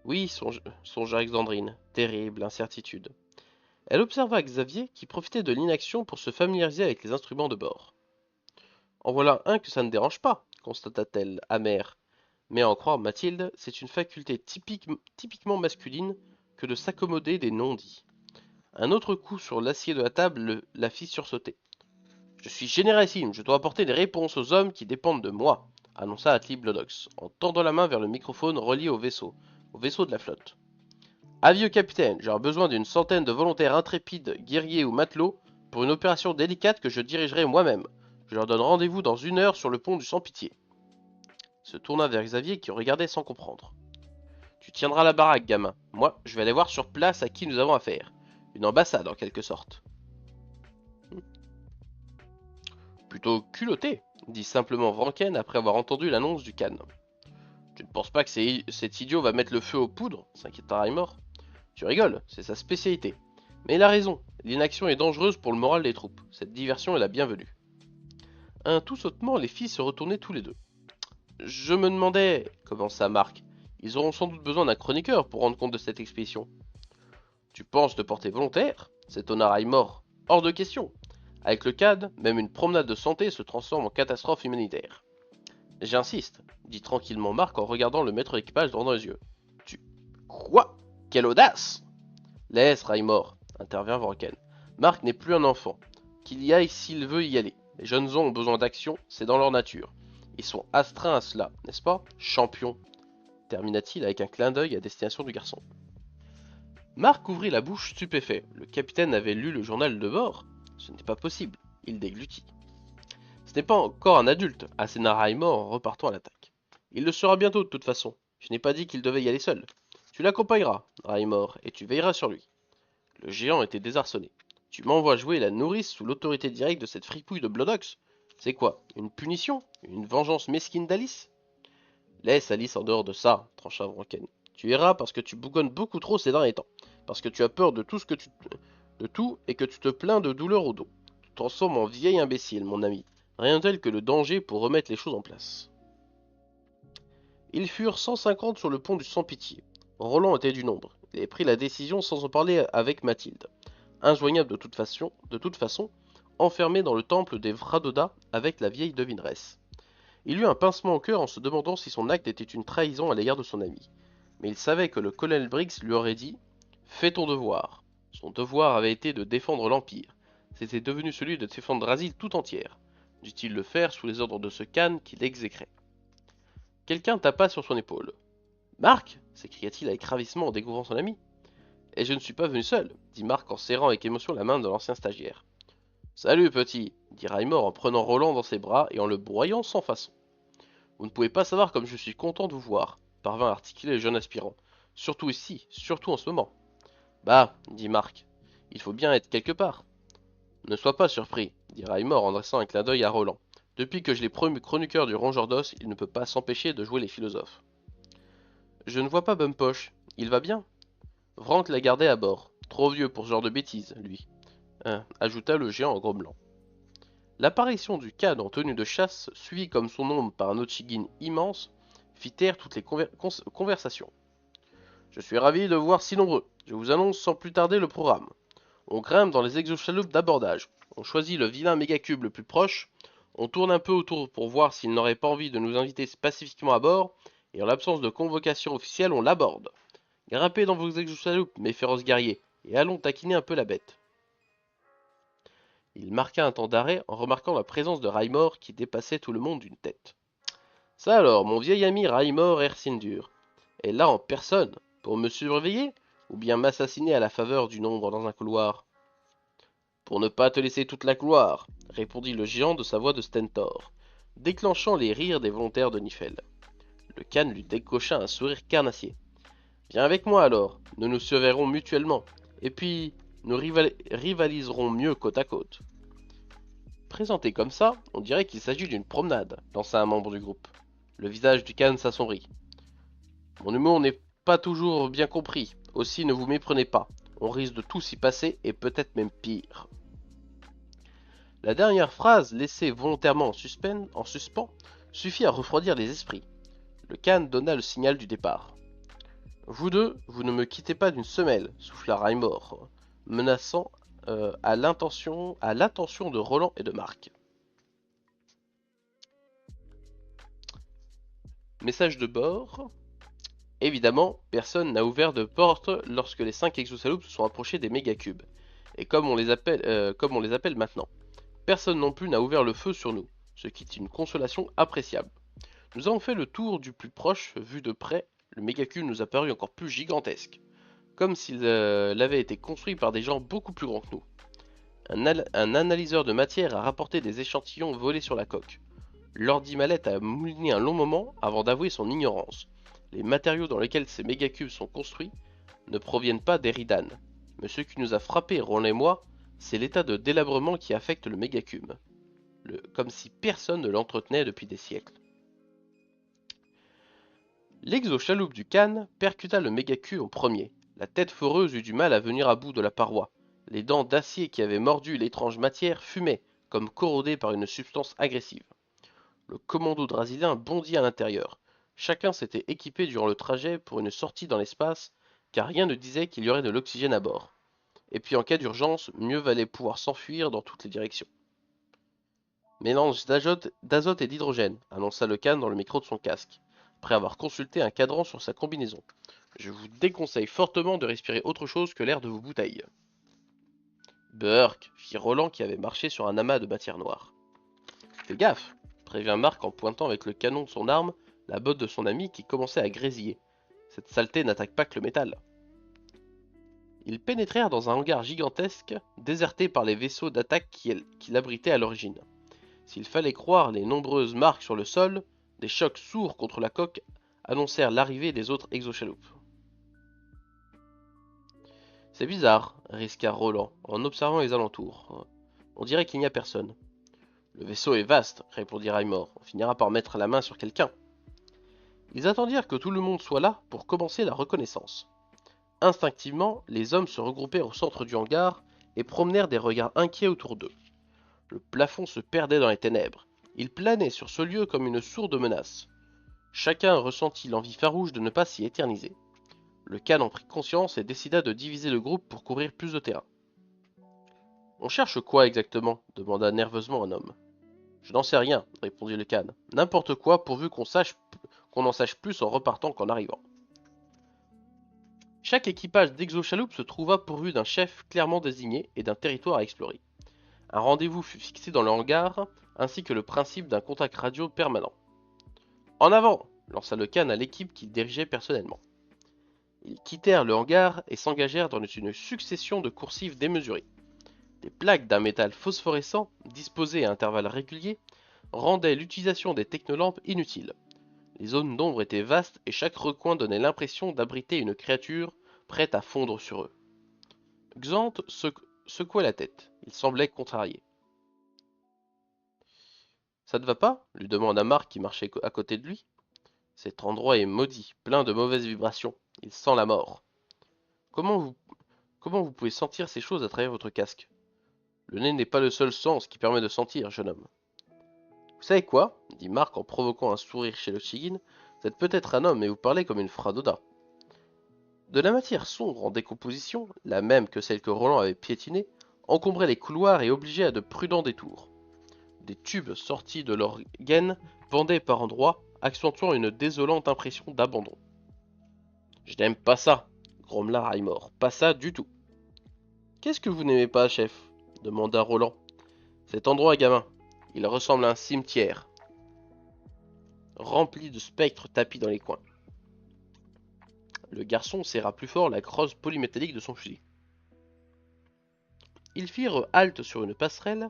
S1: Oui, songea Alexandrine, terrible incertitude. Elle observa Xavier qui profitait de l'inaction pour se familiariser avec les instruments de bord. En voilà un que ça ne dérange pas, constata-t-elle, amère. Mais à en croire Mathilde, c'est une faculté typiquement masculine que de s'accommoder des non-dits. Un autre coup sur l'acier de la table la fit sursauter. Je suis généralissime, je dois apporter des réponses aux hommes qui dépendent de moi, annonça Atli Blodox, en tendant la main vers le microphone relié au vaisseau de la flotte. Avis au capitaine, j'aurai besoin d'une centaine de volontaires intrépides, guerriers ou matelots, pour une opération délicate que je dirigerai moi-même. Je leur donne rendez-vous dans 1 heure sur le pont du Sans-Pitié. Se tourna vers Xavier qui regardait sans comprendre. Tu tiendras la baraque, gamin. Moi, je vais aller voir sur place à qui nous avons affaire. Une ambassade en quelque sorte. Plutôt culotté, dit simplement Vranken après avoir entendu l'annonce du Khan. Tu ne penses pas que cet idiot va mettre le feu aux poudres? S'inquiéta Raimor. Tu rigoles, c'est sa spécialité. Mais il a raison, l'inaction est dangereuse pour le moral des troupes. Cette diversion est la bienvenue. Un tout sautement, les filles se retournaient tous les deux. Je me demandais, commença Marc, ils auront sans doute besoin d'un chroniqueur pour rendre compte de cette expédition. Tu penses te porter volontaire? S'étonna Raimor. Hors de question. Avec le CAD, même une promenade de santé se transforme en catastrophe humanitaire. J'insiste, dit tranquillement Marc en regardant le maître d'équipage droit dans les yeux. Tu... Quoi? Quelle audace! Laisse, Raymore, intervient Vorken. Marc n'est plus un enfant. Qu'il y aille s'il veut y aller. Les jeunes hommes ont besoin d'action, c'est dans leur nature. Ils sont astreints à cela, n'est-ce pas? Champion, termina-t-il avec un clin d'œil à destination du garçon. Marc ouvrit la bouche stupéfait. Le capitaine avait lu le journal de bord? Ce n'est pas possible. Il déglutit. Ce n'est pas encore un adulte, asséna Raymore en repartant à l'attaque. Il le sera bientôt de toute façon. Je n'ai pas dit qu'il devait y aller seul. Tu l'accompagneras, Raymore, et tu veilleras sur lui. Le géant était désarçonné. Tu m'envoies jouer la nourrice sous l'autorité directe de cette fripouille de Blodox? C'est quoi? Une punition? Une vengeance mesquine d'Alice? Laisse Alice en dehors de ça, trancha Wronken. Tu iras parce que tu bougonnes beaucoup trop ces derniers temps. Parce que tu as peur de tout de tout et que tu te plains de douleur au dos. Tu te transformes en vieil imbécile, mon ami. Rien tel que le danger pour remettre les choses en place. Ils furent 150 sur le pont du Sans-Pitié. Roland était du nombre. Il avait pris la décision sans en parler avec Mathilde. Injoignable de toute façon, enfermé dans le temple des Vradoda avec la vieille devineresse. Il eut un pincement au cœur en se demandant si son acte était une trahison à l'égard de son ami. Mais il savait que le colonel Briggs lui aurait dit « Fais ton devoir ». Son devoir avait été de défendre l'Empire. C'était devenu celui de défendre Drasil tout entière. Dut-il le faire sous les ordres de ce Khan qui l'exécrait? Quelqu'un tapa sur son épaule. « Marc » s'écria-t-il avec ravissement en découvrant son ami. « Et je ne suis pas venu seul » dit Marc en serrant avec émotion la main de l'ancien stagiaire. « Salut, petit » dit Raymore en prenant Roland dans ses bras et en le broyant sans façon. « Vous ne pouvez pas savoir comme je suis content de vous voir » parvint à articuler le jeune aspirant. « Surtout ici, surtout en ce moment. »« Bah, dit Marc, il faut bien être quelque part. »« Ne sois pas surpris, dit Raymore en dressant un clin d'œil à Roland. Depuis que je l'ai promu chroniqueur du Rongeur d'Os, il ne peut pas s'empêcher de jouer les philosophes. Je ne vois pas Bumpoche. Il va bien? Vrank l'a gardé à bord. Trop vieux pour ce genre de bêtises, lui. Ajouta le géant en grommelant. L'apparition du Khan en tenue de chasse, suivi comme son ombre par un Ochigin immense, fit taire toutes les conversations. Je suis ravi de vous voir si nombreux. Je vous annonce sans plus tarder le programme. On grimpe dans les exochaloupes d'abordage. On choisit le vilain mégacube le plus proche. On tourne un peu autour pour voir s'il n'aurait pas envie de nous inviter pacifiquement à bord. Et en l'absence de convocation officielle, on l'aborde. Grimpez dans vos exochaloupes, mes féroces guerriers, et allons taquiner un peu la bête. Il marqua un temps d'arrêt en remarquant la présence de Raymore qui dépassait tout le monde d'une tête. Ça alors, mon vieil ami Raymore Ersindur est là en personne pour me surveiller ou bien m'assassiner à la faveur d'une ombre dans un couloir? Pour ne pas te laisser toute la gloire, répondit le géant de sa voix de stentor, déclenchant les rires des volontaires de Nifel. Le Khan lui décocha un sourire carnassier. Viens avec moi alors, nous nous surveillerons mutuellement, et puis nous rivaliserons mieux côte à côte. Présenté comme ça, on dirait qu'il s'agit d'une promenade, lança un membre du groupe. Le visage du Khan s'assombrit. Mon humour n'est pas toujours bien compris, aussi ne vous méprenez pas. On risque de tout s'y passer, et peut-être même pire. La dernière phrase, laissée volontairement en suspens, suffit à refroidir les esprits. Le Khan donna le signal du départ. Vous deux, vous ne me quittez pas d'une semelle, souffla Raymore, menaçant à l'attention de Roland et de Marc. Message de bord. Évidemment, personne n'a ouvert de porte lorsque les 5 exosaloupes se sont approchés des mégacubes. Et comme on les appelle maintenant. Personne non plus n'a ouvert le feu sur nous, ce qui est une consolation appréciable. Nous avons fait le tour du plus proche, vu de près, le mégacube nous a paru encore plus gigantesque, comme s'il avait été construit par des gens beaucoup plus grands que nous. Un analyseur de matière a rapporté des échantillons volés sur la coque. Lordi Mallette a mouliné un long moment avant d'avouer son ignorance. Les matériaux dans lesquels ces mégacubes sont construits ne proviennent pas d'Eridan, mais ce qui nous a frappé, Roland et moi, c'est l'état de délabrement qui affecte le mégacube, comme si personne ne l'entretenait depuis des siècles. L'exochaloupe du Khan percuta le mégacube en premier. La tête foreuse eut du mal à venir à bout de la paroi. Les dents d'acier qui avaient mordu l'étrange matière fumaient, comme corrodées par une substance agressive. Le commando drasilien bondit à l'intérieur. Chacun s'était équipé durant le trajet pour une sortie dans l'espace, car rien ne disait qu'il y aurait de l'oxygène à bord. Et puis en cas d'urgence, mieux valait pouvoir s'enfuir dans toutes les directions. Mélange d'azote et d'hydrogène, annonça le Khan dans le micro de son casque, après avoir consulté un cadran sur sa combinaison. Je vous déconseille fortement de respirer autre chose que l'air de vos bouteilles. Burk, fit Roland qui avait marché sur un amas de matière noire. Fais gaffe, prévint Marc en pointant avec le canon de son arme la botte de son ami qui commençait à grésiller. Cette saleté n'attaque pas que le métal. Ils pénétrèrent dans un hangar gigantesque, déserté par les vaisseaux d'attaque qui l'abritaient à l'origine. S'il fallait croire les nombreuses marques sur le sol, des chocs sourds contre la coque annoncèrent l'arrivée des autres exochaloupes. C'est bizarre, risqua Roland, en observant les alentours. On dirait qu'il n'y a personne. Le vaisseau est vaste, répondit Raymore. On finira par mettre la main sur quelqu'un. Ils attendirent que tout le monde soit là pour commencer la reconnaissance. Instinctivement, les hommes se regroupèrent au centre du hangar et promenèrent des regards inquiets autour d'eux. Le plafond se perdait dans les ténèbres. Il planait sur ce lieu comme une sourde menace. Chacun ressentit l'envie farouche de ne pas s'y éterniser. Le Khan en prit conscience et décida de diviser le groupe pour couvrir plus de terrain. On cherche quoi exactement demanda nerveusement un homme. Je n'en sais rien, répondit le Khan. N'importe quoi pourvu qu'on en sache plus en repartant qu'en arrivant. Chaque équipage d'exochaloupe se trouva pourvu d'un chef clairement désigné et d'un territoire à explorer. Un rendez-vous fut fixé dans le hangar, ainsi que le principe d'un contact radio permanent. En avant, lança le Khan à l'équipe qu'il dirigeait personnellement. Ils quittèrent le hangar et s'engagèrent dans une succession de coursives démesurées. Des plaques d'un métal phosphorescent, disposées à intervalles réguliers, rendaient l'utilisation des technolampes inutile. Les zones d'ombre étaient vastes et chaque recoin donnait l'impression d'abriter une créature prête à fondre sur eux. Xant secouait la tête. Il semblait contrarié. Ça ne va pas lui demanda Marc qui marchait à côté de lui. Cet endroit est maudit, plein de mauvaises vibrations. Il sent la mort. Comment vous, comment vous pouvez sentir ces choses à travers votre casque? Le nez n'est pas le seul sens qui permet de sentir, jeune homme. Vous savez quoi dit Marc en provoquant un sourire chez le Shigin. Vous êtes peut-être un homme, mais vous parlez comme une Fradoda. De la matière sombre en décomposition, la même que celle que Roland avait piétinée, encombrait les couloirs et obligeait à de prudents détours. Des tubes sortis de leur gaine pendaient par endroits, accentuant une désolante impression d'abandon. Je n'aime pas ça, grommela Raymore. Pas ça du tout. Qu'est-ce que vous n'aimez pas, chef demanda Roland. Cet endroit, gamin, il ressemble à un cimetière, rempli de spectres tapis dans les coins. Le garçon serra plus fort la crosse polymétallique de son fusil. Ils firent halte sur une passerelle,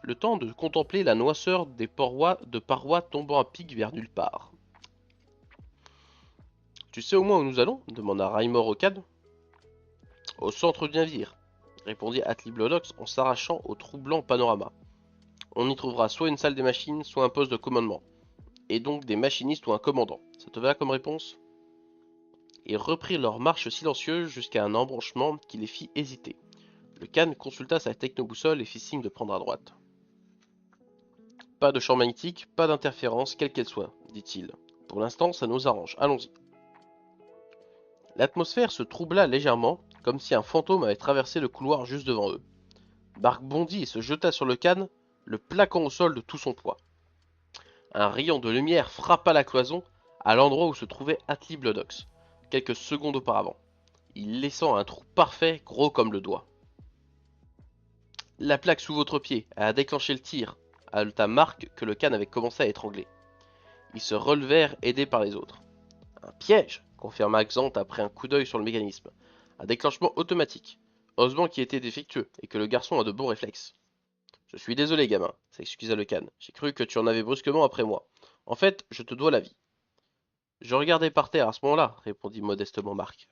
S1: le temps de contempler la noirceur des parois tombant à pic vers nulle part. Tu sais au moins où nous allons demanda Raymore au cadre. Au centre du navire, répondit Atliblodox en s'arrachant au troublant panorama. On y trouvera soit une salle des machines, soit un poste de commandement, et donc des machinistes ou un commandant. Ça te va comme réponse? Ils reprirent leur marche silencieuse jusqu'à un embranchement qui les fit hésiter. Le Khan consulta sa technoboussole et fit signe de prendre à droite. Pas de champ magnétique, pas d'interférence, quelle qu'elle soit, dit-il. Pour l'instant, ça nous arrange. Allons-y. L'atmosphère se troubla légèrement, comme si un fantôme avait traversé le couloir juste devant eux. Bark bondit et se jeta sur le Khan, le plaquant au sol de tout son poids. Un rayon de lumière frappa la cloison, à l'endroit où se trouvait Atliblodox, quelques secondes auparavant, il laissant un trou parfait, gros comme le doigt. La plaque sous votre pied a déclenché le tir, ajouta Marc que le Khan avait commencé à étrangler. Ils se relevèrent, aidés par les autres. Un piège, confirma Xant après un coup d'œil sur le mécanisme. Un déclenchement automatique. Heureusement qu'il était défectueux et que le garçon a de bons réflexes. Je suis désolé, gamin, s'excusa le Khan. J'ai cru que tu en avais brusquement après moi. En fait, je te dois la vie. Je regardais par terre à ce moment-là, répondit modestement Marc.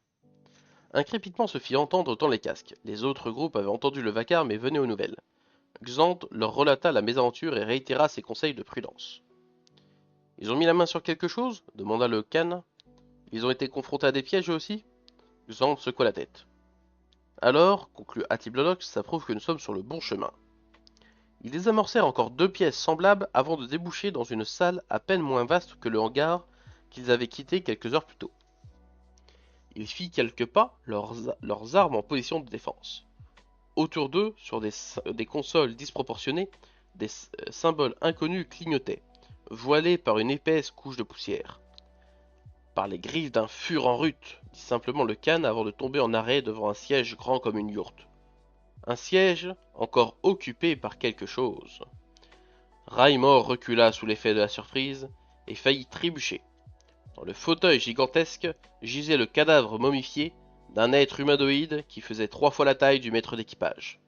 S1: Un crépitement se fit entendre dans les casques. Les autres groupes avaient entendu le vacarme et venaient aux nouvelles. Xant leur relata la mésaventure et réitéra ses conseils de prudence. Ils ont mis la main sur quelque chose demanda le Khan. Ils ont été confrontés à des pièges eux aussi? Xant secoua la tête. Alors, conclut Atiblodox, ça prouve que nous sommes sur le bon chemin. Ils désamorcèrent encore deux pièces semblables avant de déboucher dans une salle à peine moins vaste que le hangar qu'ils avaient quitté quelques heures plus tôt. Ils firent quelques pas, leurs armes en position de défense. Autour d'eux, sur des consoles disproportionnées, des symboles inconnus clignotaient, voilés par une épaisse couche de poussière. Par les griffes d'un fur en rut, dit simplement le Khan avant de tomber en arrêt devant un siège grand comme une yourte. Un siège encore occupé par quelque chose. Raimor recula sous l'effet de la surprise et faillit trébucher. Dans le fauteuil gigantesque gisait le cadavre momifié d'un être humanoïde qui faisait 3 fois la taille du maître d'équipage.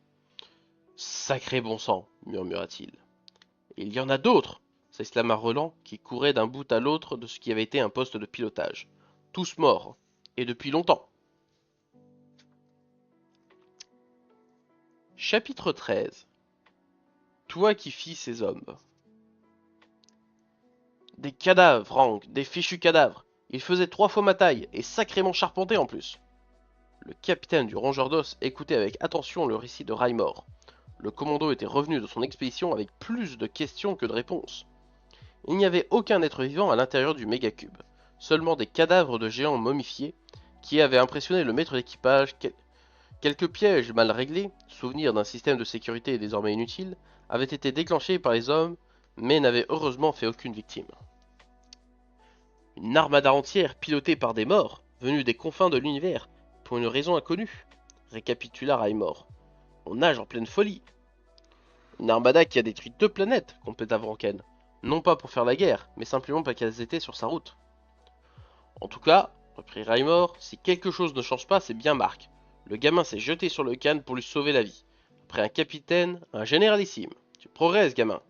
S1: Sacré bon sang, murmura-t-il. Et il y en a d'autres, s'exclama Roland, qui courait d'un bout à l'autre de ce qui avait été un poste de pilotage. Tous morts, et depuis longtemps. Chapitre 13. Toi qui fis ces hommes. Des cadavres, Rank, des fichus cadavres. Ils faisaient 3 fois ma taille, et sacrément charpentés en plus. Le capitaine du rongeur d'os écoutait avec attention le récit de Raimor. Le commando était revenu de son expédition avec plus de questions que de réponses. Il n'y avait aucun être vivant à l'intérieur du mégacube, seulement des cadavres de géants momifiés qui avaient impressionné le maître d'équipage. Quelques pièges mal réglés, souvenirs d'un système de sécurité désormais inutile, avaient été déclenchés par les hommes, mais n'avaient heureusement fait aucune victime. Une armada entière pilotée par des morts, venus des confins de l'univers, pour une raison inconnue, récapitula Raimor. On nage en pleine folie. Une armada qui a détruit 2 planètes, compléta Vranken. Non pas pour faire la guerre, mais simplement parce qu'elles étaient sur sa route. En tout cas, reprit Raimor, si quelque chose ne change pas, c'est bien Marc. Le gamin s'est jeté sur le Khan pour lui sauver la vie. Après un capitaine, un généralissime. Tu progresses, gamin.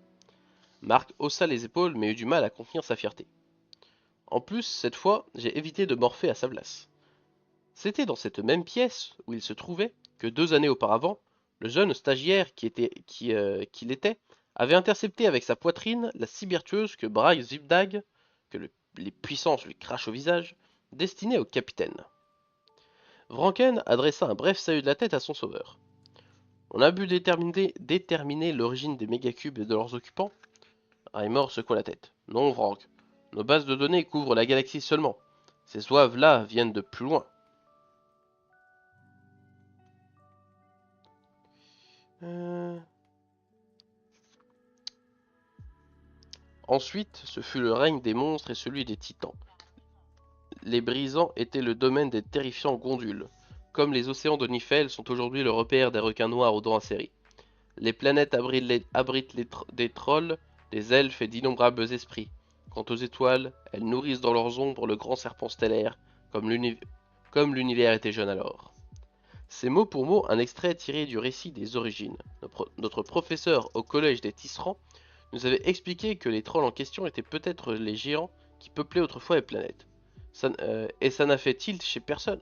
S1: Marc haussa les épaules, mais eut du mal à contenir sa fierté. En plus, cette fois, j'ai évité de morfer à sa place. C'était dans cette même pièce où il se trouvait que 2 années auparavant, le jeune stagiaire qu'il était avait intercepté avec sa poitrine la cybertueuse que braille Zibdag, que les puissances lui crachent au visage, destinée au capitaine. Vranken adressa un bref salut de la tête à son sauveur. On a pu déterminer l'origine des mégacubes et de leurs occupants. Raimor secoua la tête. Non, Vrank. Nos bases de données couvrent la galaxie seulement. Ces oeuvres-là viennent de plus loin. Ensuite, ce fut le règne des monstres et celui des titans. Les brisants étaient le domaine des terrifiants gondoles, comme les océans de Nifel sont aujourd'hui le repère des requins noirs aux dents acérées. Les planètes abritent des trolls, des elfes et d'innombrables esprits. Quant aux étoiles, elles nourrissent dans leurs ombres le grand serpent stellaire, comme l'univers était jeune alors. C'est mot pour mot un extrait tiré du récit des origines. Notre professeur au collège des Tisserands nous avait expliqué que les trolls en question étaient peut-être les géants qui peuplaient autrefois les planètes. Et ça n'a fait tilt chez personne.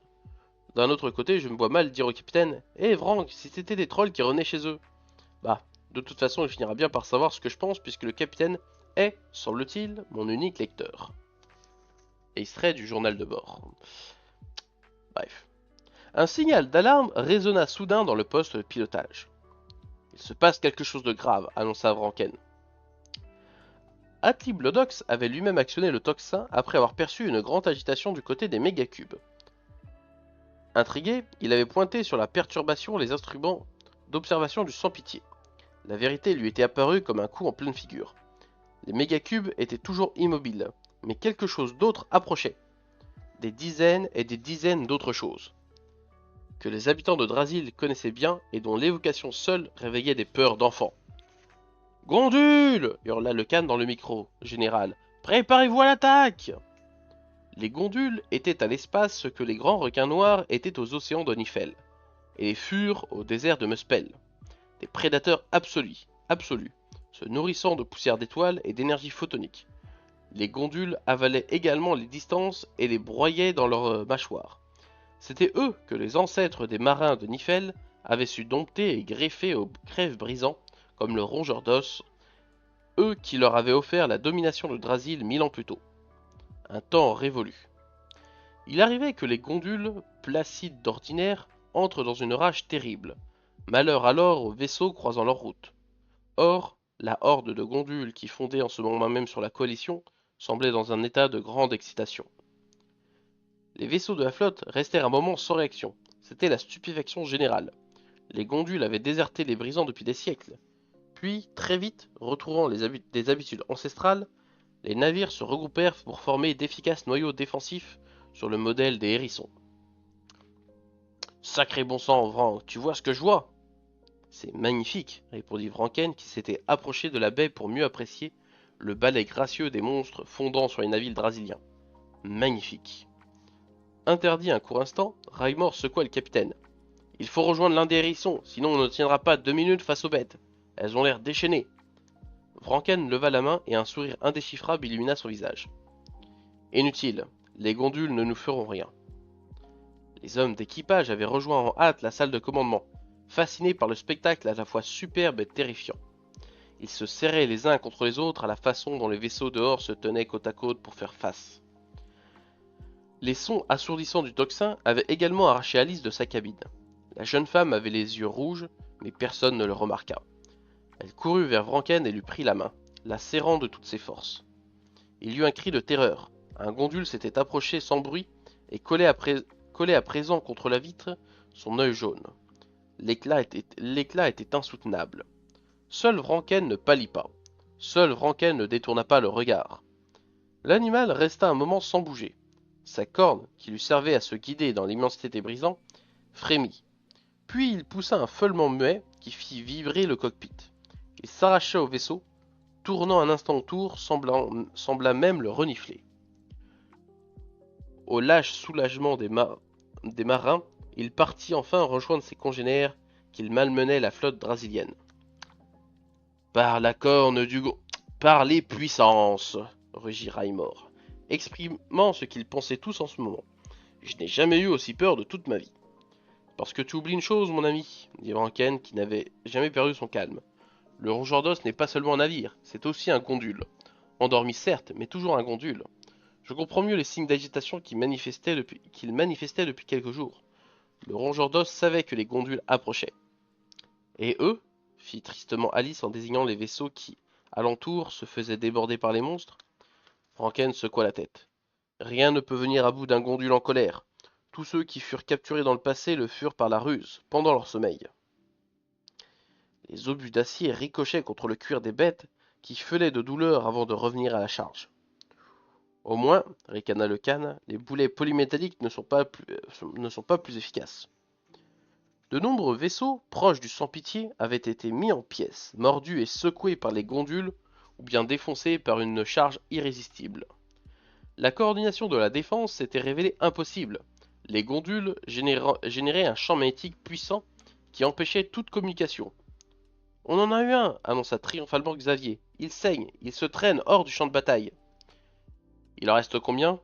S1: D'un autre côté, je me vois mal dire au capitaine « Vrank, si c'était des trolls qui revenaient chez eux !» Bah, de toute façon, il finira bien par savoir ce que je pense puisque le capitaine est, semble-t-il, mon unique lecteur. Extrait du journal de bord. Bref. Un signal d'alarme résonna soudain dans le poste de pilotage. Il se passe quelque chose de grave, annonça Vranken. Atli Blodox avait lui-même actionné le tocsin après avoir perçu une grande agitation du côté des mégacubes. Intrigué, il avait pointé sur la perturbation les instruments d'observation du sans-pitié. La vérité lui était apparue comme un coup en pleine figure. Les mégacubes étaient toujours immobiles, mais quelque chose d'autre approchait. Des dizaines et des dizaines d'autres choses. Que les habitants de Drasil connaissaient bien et dont l'évocation seule réveillait des peurs d'enfants. Gondule hurla le Khan dans le micro. Général, préparez-vous à l'attaque. Les gondoles étaient à l'espace ce que les grands requins noirs étaient aux océans de Nifel, et les furs au désert de Muspel. Des prédateurs absolus, se nourrissant de poussière d'étoiles et d'énergie photonique. Les gondoles avalaient également les distances et les broyaient dans leurs mâchoires. C'étaient eux que les ancêtres des marins de Nifel avaient su dompter et greffer aux crèves brisants, comme le rongeur d'os, eux qui leur avaient offert la domination de Drasil 1000 ans plus tôt. Un temps révolu. Il arrivait que les gondoles, placides d'ordinaire, entrent dans une rage terrible. Malheur alors aux vaisseaux croisant leur route. Or, la horde de gondoles qui fondait en ce moment même sur la coalition semblait dans un état de grande excitation. Les vaisseaux de la flotte restèrent un moment sans réaction. C'était la stupéfaction générale. Les gondoles avaient déserté les brisants depuis des siècles. Puis, très vite, retrouvant des habitudes ancestrales, les navires se regroupèrent pour former d'efficaces noyaux défensifs sur le modèle des hérissons. Sacré bon sang, Vran, tu vois ce que je vois? C'est magnifique, répondit Vranken qui s'était approché de la baie pour mieux apprécier le balai gracieux des monstres fondant sur les navires brésiliens. Magnifique. Interdit un court instant, Raimor secoua le capitaine. Il faut rejoindre l'un des hérissons, sinon on ne tiendra pas 2 minutes face aux bêtes. Elles ont l'air déchaînées. Vranken leva la main et un sourire indéchiffrable illumina son visage. Inutile, les gondoles ne nous feront rien. Les hommes d'équipage avaient rejoint en hâte la salle de commandement, fascinés par le spectacle à la fois superbe et terrifiant. Ils se serraient les uns contre les autres à la façon dont les vaisseaux dehors se tenaient côte à côte pour faire face. Les sons assourdissants du tocsin avaient également arraché Alice de sa cabine. La jeune femme avait les yeux rouges, mais personne ne le remarqua. Elle courut vers Vranken et lui prit la main, la serrant de toutes ses forces. Il y eut un cri de terreur. Un gondule s'était approché sans bruit et collait à présent contre la vitre son œil jaune. L'éclat était insoutenable. Seul Vranken ne pâlit pas. Seul Vranken ne détourna pas le regard. L'animal resta un moment sans bouger. Sa corne, qui lui servait à se guider dans l'immensité des brisants, frémit. Puis il poussa un feulement muet qui fit vibrer le cockpit. Il s'arracha au vaisseau, tournant un instant autour, sembla même le renifler. Au lâche soulagement des marins, il partit enfin rejoindre ses congénères qu'il malmenait la flotte brésilienne. Par la corne du par les puissances, rugit Raimor, exprimant ce qu'ils pensaient tous en ce moment. Je n'ai jamais eu aussi peur de toute ma vie. Parce que tu oublies une chose, mon ami, dit Vranken, qui n'avait jamais perdu son calme. Le rongeur d'os n'est pas seulement un navire, c'est aussi un gondule. Endormi certes, mais toujours un gondule. Je comprends mieux les signes d'agitation qu'il manifestait depuis quelques jours. Le rongeur d'os savait que les gondoles approchaient. Et eux, fit tristement Alice en désignant les vaisseaux qui, alentour, se faisaient déborder par les monstres. Vranken secoua la tête. Rien ne peut venir à bout d'un gondule en colère. Tous ceux qui furent capturés dans le passé le furent par la ruse, pendant leur sommeil. Les obus d'acier ricochaient contre le cuir des bêtes, qui felaient de douleur avant de revenir à la charge. Au moins, ricana le Khan, les boulets polymétalliques ne sont pas plus efficaces. De nombreux vaisseaux, proches du sans-pitié, avaient été mis en pièces, mordus et secoués par les gondoles, ou bien défoncés par une charge irrésistible. La coordination de la défense s'était révélée impossible. Les gondoles généraient un champ magnétique puissant qui empêchait toute communication. On en a eu un, annonça triomphalement Xavier. Il saigne, il se traîne hors du champ de bataille. Il en reste combien?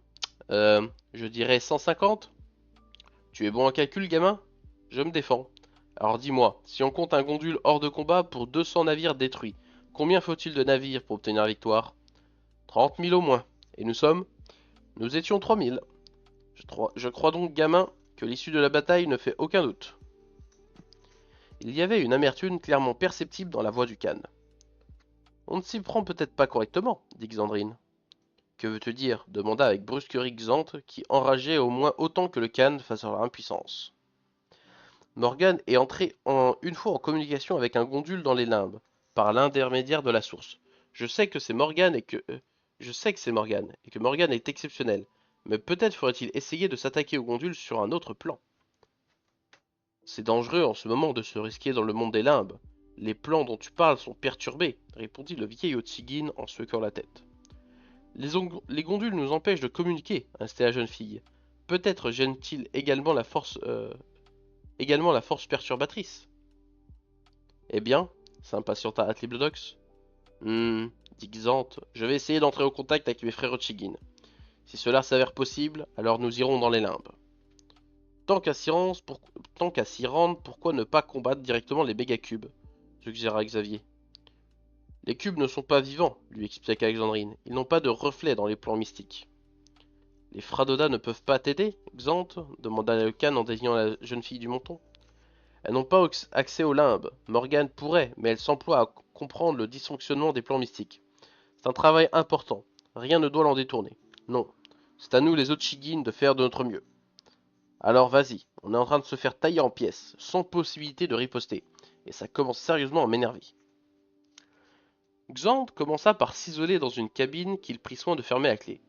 S1: Je dirais 150. Tu es bon en calcul, gamin? Je me défends. Alors dis-moi, si on compte un gondule hors de combat pour 200 navires détruits, combien faut-il de navires pour obtenir la victoire? 30 000 au moins. Et nous sommes? Nous étions 3 000. Je crois donc, gamin, que l'issue de la bataille ne fait aucun doute. Il y avait une amertume clairement perceptible dans la voix du Khan. On ne s'y prend peut-être pas correctement, dit Xandrine. Que veux-tu dire? Demanda avec brusquerie Xanthe, qui enrageait au moins autant que le Khan face à leur impuissance. Morgan est entré une fois en communication avec un gondule dans les limbes, par l'intermédiaire de la source. Je sais que c'est Morgan et que Morgan est exceptionnel, mais peut-être ferait-il essayer de s'attaquer au gondule sur un autre plan. C'est dangereux en ce moment de se risquer dans le monde des limbes. Les plans dont tu parles sont perturbés, répondit le vieil Otsigin en secouant la tête. Les gondoles nous empêchent de communiquer, insista la jeune fille. Peut-être gênent-ils également la force perturbatrice. Eh bien, s'impatienta Athliblodox. Dit Xanthe, je vais essayer d'entrer en contact avec mes frères Otchigin. Si cela s'avère possible, alors nous irons dans les limbes. Tant qu'à s'y rendre, pourquoi ne pas combattre directement les mégacubes? Suggéra Xavier. Les cubes ne sont pas vivants, lui expliqua Alexandrine. Ils n'ont pas de reflet dans les plans mystiques. Les Fradoda ne peuvent pas t'aider, Xanthe demanda le Khan en désignant la jeune fille du menton. Elles n'ont pas accès aux limbes. Morgane pourrait, mais elle s'emploie à comprendre le dysfonctionnement des plans mystiques. C'est un travail important. Rien ne doit l'en détourner. Non. C'est à nous les Otchigin de faire de notre mieux. Alors vas-y, on est en train de se faire tailler en pièces, sans possibilité de riposter. Et ça commence sérieusement à m'énerver. Xand commença par s'isoler dans une cabine qu'il prit soin de fermer à clé.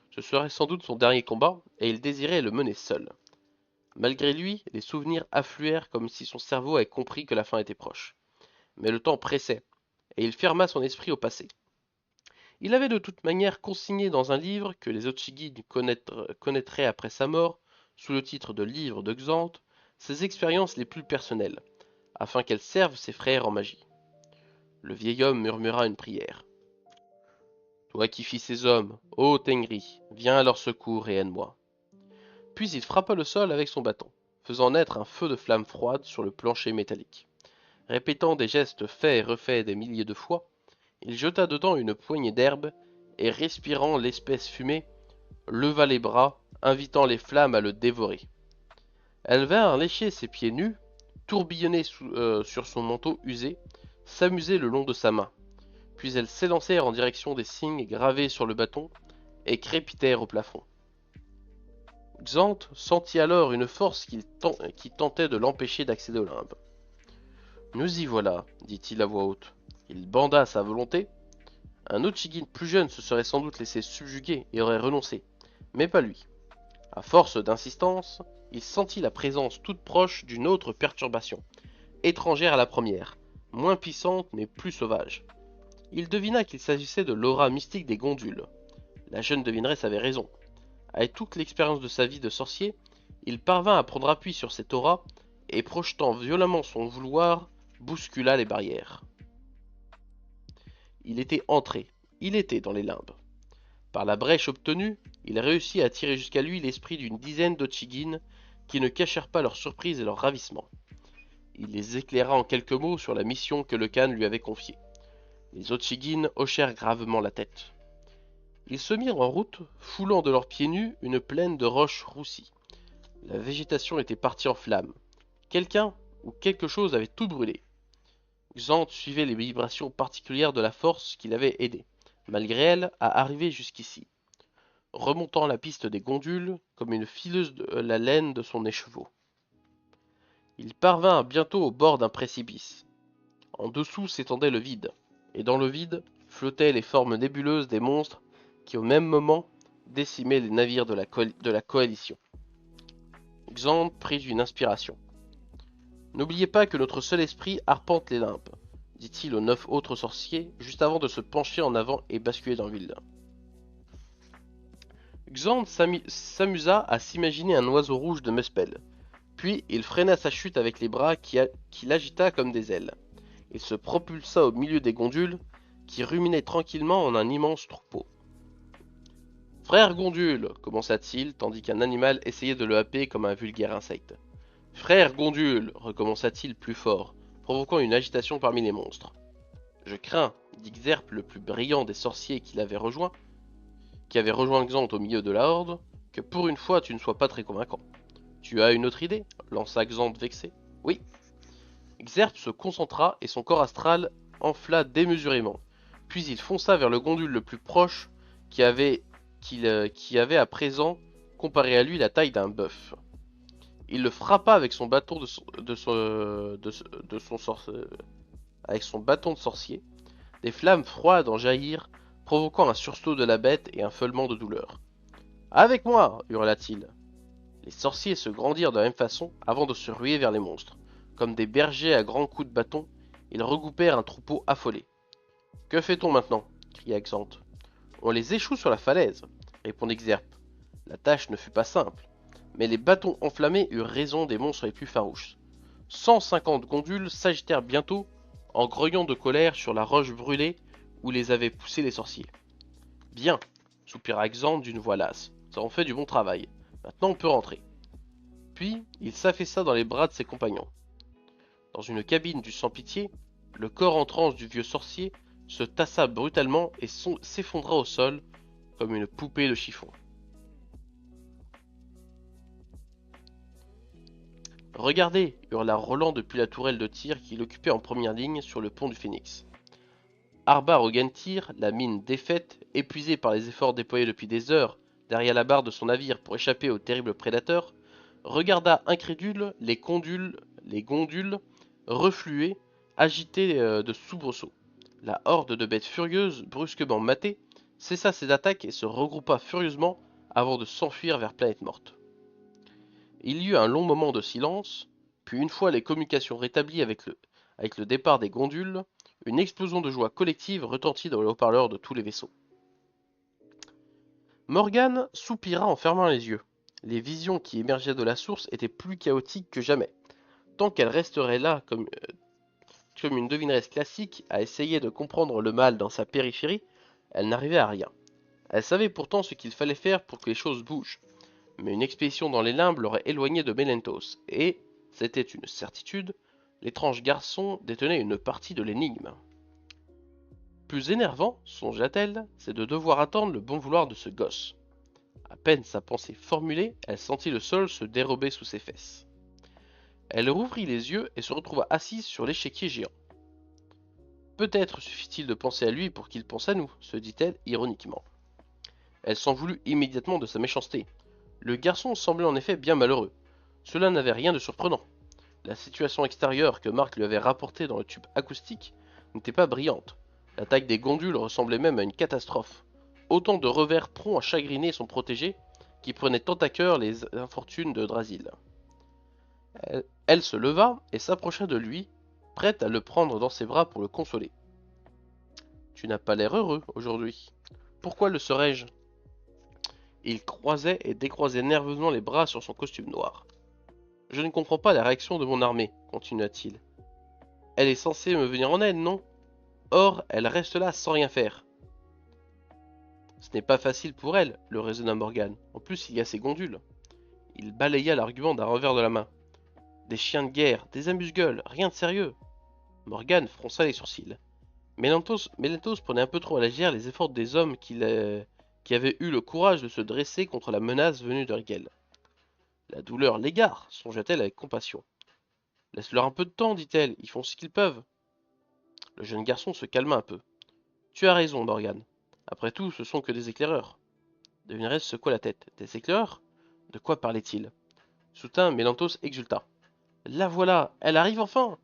S1: Ce serait sans doute son dernier combat, et il désirait le mener seul. Malgré lui, les souvenirs affluèrent comme si son cerveau avait compris que la fin était proche. Mais le temps pressait, et il ferma son esprit au passé. Il avait de toute manière consigné dans un livre que les Otshigin connaîtraient après sa mort, sous le titre de Livre de Xant, ses expériences les plus personnelles, afin qu'elles servent ses frères en magie. Le vieil homme murmura une prière. Toi qui fis ces hommes, ô Tengri, viens à leur secours et aide-moi. Puis il frappa le sol avec son bâton, faisant naître un feu de flammes froides sur le plancher métallique. Répétant des gestes faits et refaits des milliers de fois, il jeta dedans une poignée d'herbe et, respirant l'espèce fumée, leva les bras, invitant les flammes à le dévorer. Elles vinrent lécher ses pieds nus, tourbillonner sur son manteau usé, s'amuser le long de sa main. Puis elles s'élancèrent en direction des signes gravés sur le bâton et crépitèrent au plafond. Xant sentit alors une force qui tentait de l'empêcher d'accéder au limbe. Nous y voilà, dit-il à voix haute. Il banda sa volonté. Un Otshigin plus jeune se serait sans doute laissé subjuguer et aurait renoncé, mais pas lui. À force d'insistance, il sentit la présence toute proche d'une autre perturbation, étrangère à la première, moins puissante mais plus sauvage. Il devina qu'il s'agissait de l'aura mystique des Gondules. La jeune devineresse avait raison. Avec toute l'expérience de sa vie de sorcier, il parvint à prendre appui sur cette aura et, projetant violemment son vouloir, bouscula les barrières. Il était entré, il était dans les limbes. Par la brèche obtenue, il réussit à attirer jusqu'à lui l'esprit d'une dizaine d'Otshigin qui ne cachèrent pas leur surprise et leur ravissement. Il les éclaira en quelques mots sur la mission que le Khan lui avait confiée. Les Otshigin hochèrent gravement la tête. Ils se mirent en route, foulant de leurs pieds nus une plaine de roches roussies. La végétation était partie en flammes. Quelqu'un ou quelque chose avait tout brûlé. Xant suivait les vibrations particulières de la force qui l'avait aidé, malgré elle, à arriver jusqu'ici, remontant la piste des Gondules comme une fileuse de la laine de son écheveau. Il parvint bientôt au bord d'un précipice. En dessous s'étendait le vide, et dans le vide flottaient les formes nébuleuses des monstres qui au même moment décimaient les navires de la coalition. Xand prit une inspiration. N'oubliez pas que notre seul esprit arpente les limbes, dit-il aux 9 autres sorciers, juste avant de se pencher en avant et basculer dans le vide. Xand s'amusa à s'imaginer un oiseau rouge de Muspel. Puis il freina sa chute avec les bras qu'il agita comme des ailes. Il se propulsa au milieu des Gondules, qui ruminaient tranquillement en un immense troupeau. Frère Gondule, commença-t-il, tandis qu'un animal essayait de le happer comme un vulgaire insecte. Frère Gondule, recommença-t-il plus fort, provoquant une agitation parmi les monstres. Je crains, dit Xerp, le plus brillant des sorciers qui avait rejoint Xant au milieu de la horde, que pour une fois tu ne sois pas très convaincant. Tu as une autre idée lança Xant vexé. Oui. Xerp se concentra et son corps astral enfla démesurément. Puis il fonça vers le Gondule le plus proche qui avait à présent comparé à lui la taille d'un bœuf. Il le frappa avec son bâton avec son bâton de sorcier. Des flammes froides en jaillirent, provoquant un sursaut de la bête et un feulement de douleur. Avec moi hurla-t-il. Les sorciers se grandirent de la même façon avant de se ruer vers les monstres. Comme des bergers à grands coups de bâton, ils regroupèrent un troupeau affolé. Que fait-on maintenant cria Xant. On les échoue sur la falaise, répondit Xerp. La tâche ne fut pas simple, mais les bâtons enflammés eurent raison des monstres les plus farouches. 150 Gondules s'agitèrent bientôt, en grognant de colère sur la roche brûlée où les avaient poussés les sorciers. Bien, soupira Xant d'une voix lasse. Nous avons fait du bon travail. Maintenant on peut rentrer. Puis il s'affaissa dans les bras de ses compagnons. Dans une cabine du sans-pitié, le corps en transe du vieux sorcier se tassa brutalement et s'effondra au sol comme une poupée de chiffon. Regardez, hurla Roland depuis la tourelle de tir qu'il occupait en première ligne sur le pont du Phénix. Arbar Ogentir, la mine défaite, épuisée par les efforts déployés depuis des heures derrière la barre de son navire pour échapper aux terribles prédateurs, regarda incrédule les gondules refluer, agités de soubresauts. La horde de bêtes furieuses, brusquement matée, cessa ses attaques et se regroupa furieusement avant de s'enfuir vers Planète Morte. Il y eut un long moment de silence, puis une fois les communications rétablies avec le départ des gondoles, une explosion de joie collective retentit dans les haut-parleurs de tous les vaisseaux. Morgan soupira en fermant les yeux. Les visions qui émergeaient de la source étaient plus chaotiques que jamais. Tant qu'elle resterait là comme une devineresse classique à essayer de comprendre le mal dans sa périphérie, elle n'arrivait à rien. Elle savait pourtant ce qu'il fallait faire pour que les choses bougent. Mais une expédition dans les limbes l'aurait éloignée de Mélentos, et, c'était une certitude, l'étrange garçon détenait une partie de l'énigme. Plus énervant, songea-t-elle, c'est de devoir attendre le bon vouloir de ce gosse. À peine sa pensée formulée, elle sentit le sol se dérober sous ses fesses. Elle rouvrit les yeux et se retrouva assise sur l'échiquier géant. Peut-être suffit-il de penser à lui pour qu'il pense à nous, se dit-elle ironiquement. Elle s'en voulut immédiatement de sa méchanceté. Le garçon semblait en effet bien malheureux. Cela n'avait rien de surprenant. La situation extérieure que Marc lui avait rapportée dans le tube acoustique n'était pas brillante. L'attaque des gondoles ressemblait même à une catastrophe. Autant de revers prompts à chagriner son protégé, qui prenait tant à cœur les infortunes de Drasil. Elle se leva et s'approcha de lui, prête à le prendre dans ses bras pour le consoler. « Tu n'as pas l'air heureux aujourd'hui. Pourquoi le serais-je » Il croisait et décroisait nerveusement les bras sur son costume noir. « Je ne comprends pas la réaction de mon armée, continua-t-il. Elle est censée me venir en aide, non? Or, elle reste là sans rien faire. Ce n'est pas facile pour elle, le raisonna Morgan. En plus, il y a ces gondoles. Il balaya l'argument d'un revers de la main. Des chiens de guerre, des amuse-gueules, rien de sérieux. Morgan fronça les sourcils. Mélentos prenait un peu trop à la légère les efforts des hommes qui avaient eu le courage de se dresser contre la menace venue de Rigel. La douleur l'égare, songea-t-elle avec compassion. Laisse-leur un peu de temps, dit-elle, ils font ce qu'ils peuvent. Le jeune garçon se calma un peu. Tu as raison, Morgan. Après tout, ce sont que des éclaireurs. Devineresse secoua la tête. Des éclaireurs? De quoi parlait-il? Soudain, Mélentos exulta. La voilà, elle arrive enfin!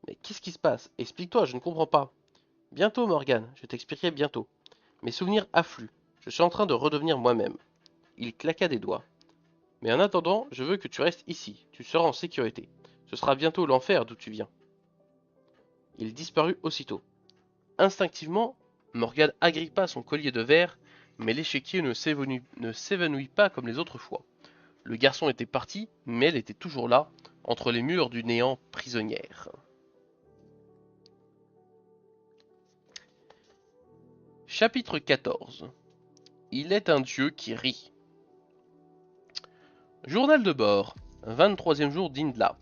S1: Mais qu'est-ce qui se passe? Explique-toi, je ne comprends pas. Bientôt, Morgan, je t'expliquerai bientôt. Mes souvenirs affluent. Je suis en train de redevenir moi-même. Il claqua des doigts. Mais en attendant, je veux que tu restes ici. Tu seras en sécurité. Ce sera bientôt l'enfer d'où tu viens. Il disparut aussitôt. Instinctivement, Morgan agrippa son collier de verre, mais l'échiquier ne s'évanouit pas comme les autres fois. Le garçon était parti, mais elle était toujours là, entre les murs du néant prisonnière. Chapitre 14. Il est un dieu qui rit. Journal de bord. 23e jour d'Indla.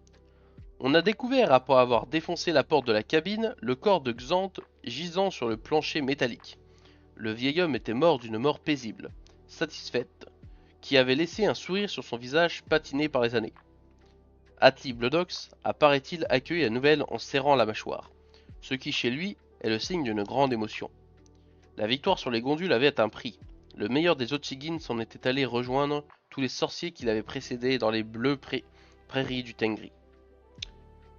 S1: On a découvert, après avoir défoncé la porte de la cabine, le corps de Xanthe gisant sur le plancher métallique. Le vieil homme était mort d'une mort paisible, satisfaite, qui avait laissé un sourire sur son visage patiné par les années. Atli Blodox a, paraît-il, accueilli la nouvelle en serrant la mâchoire, ce qui chez lui est le signe d'une grande émotion. La victoire sur les gondoles avait un prix. Le meilleur des Otchigins s'en était allé rejoindre tous les sorciers qui l'avaient précédé dans les bleues prairies du Tengri.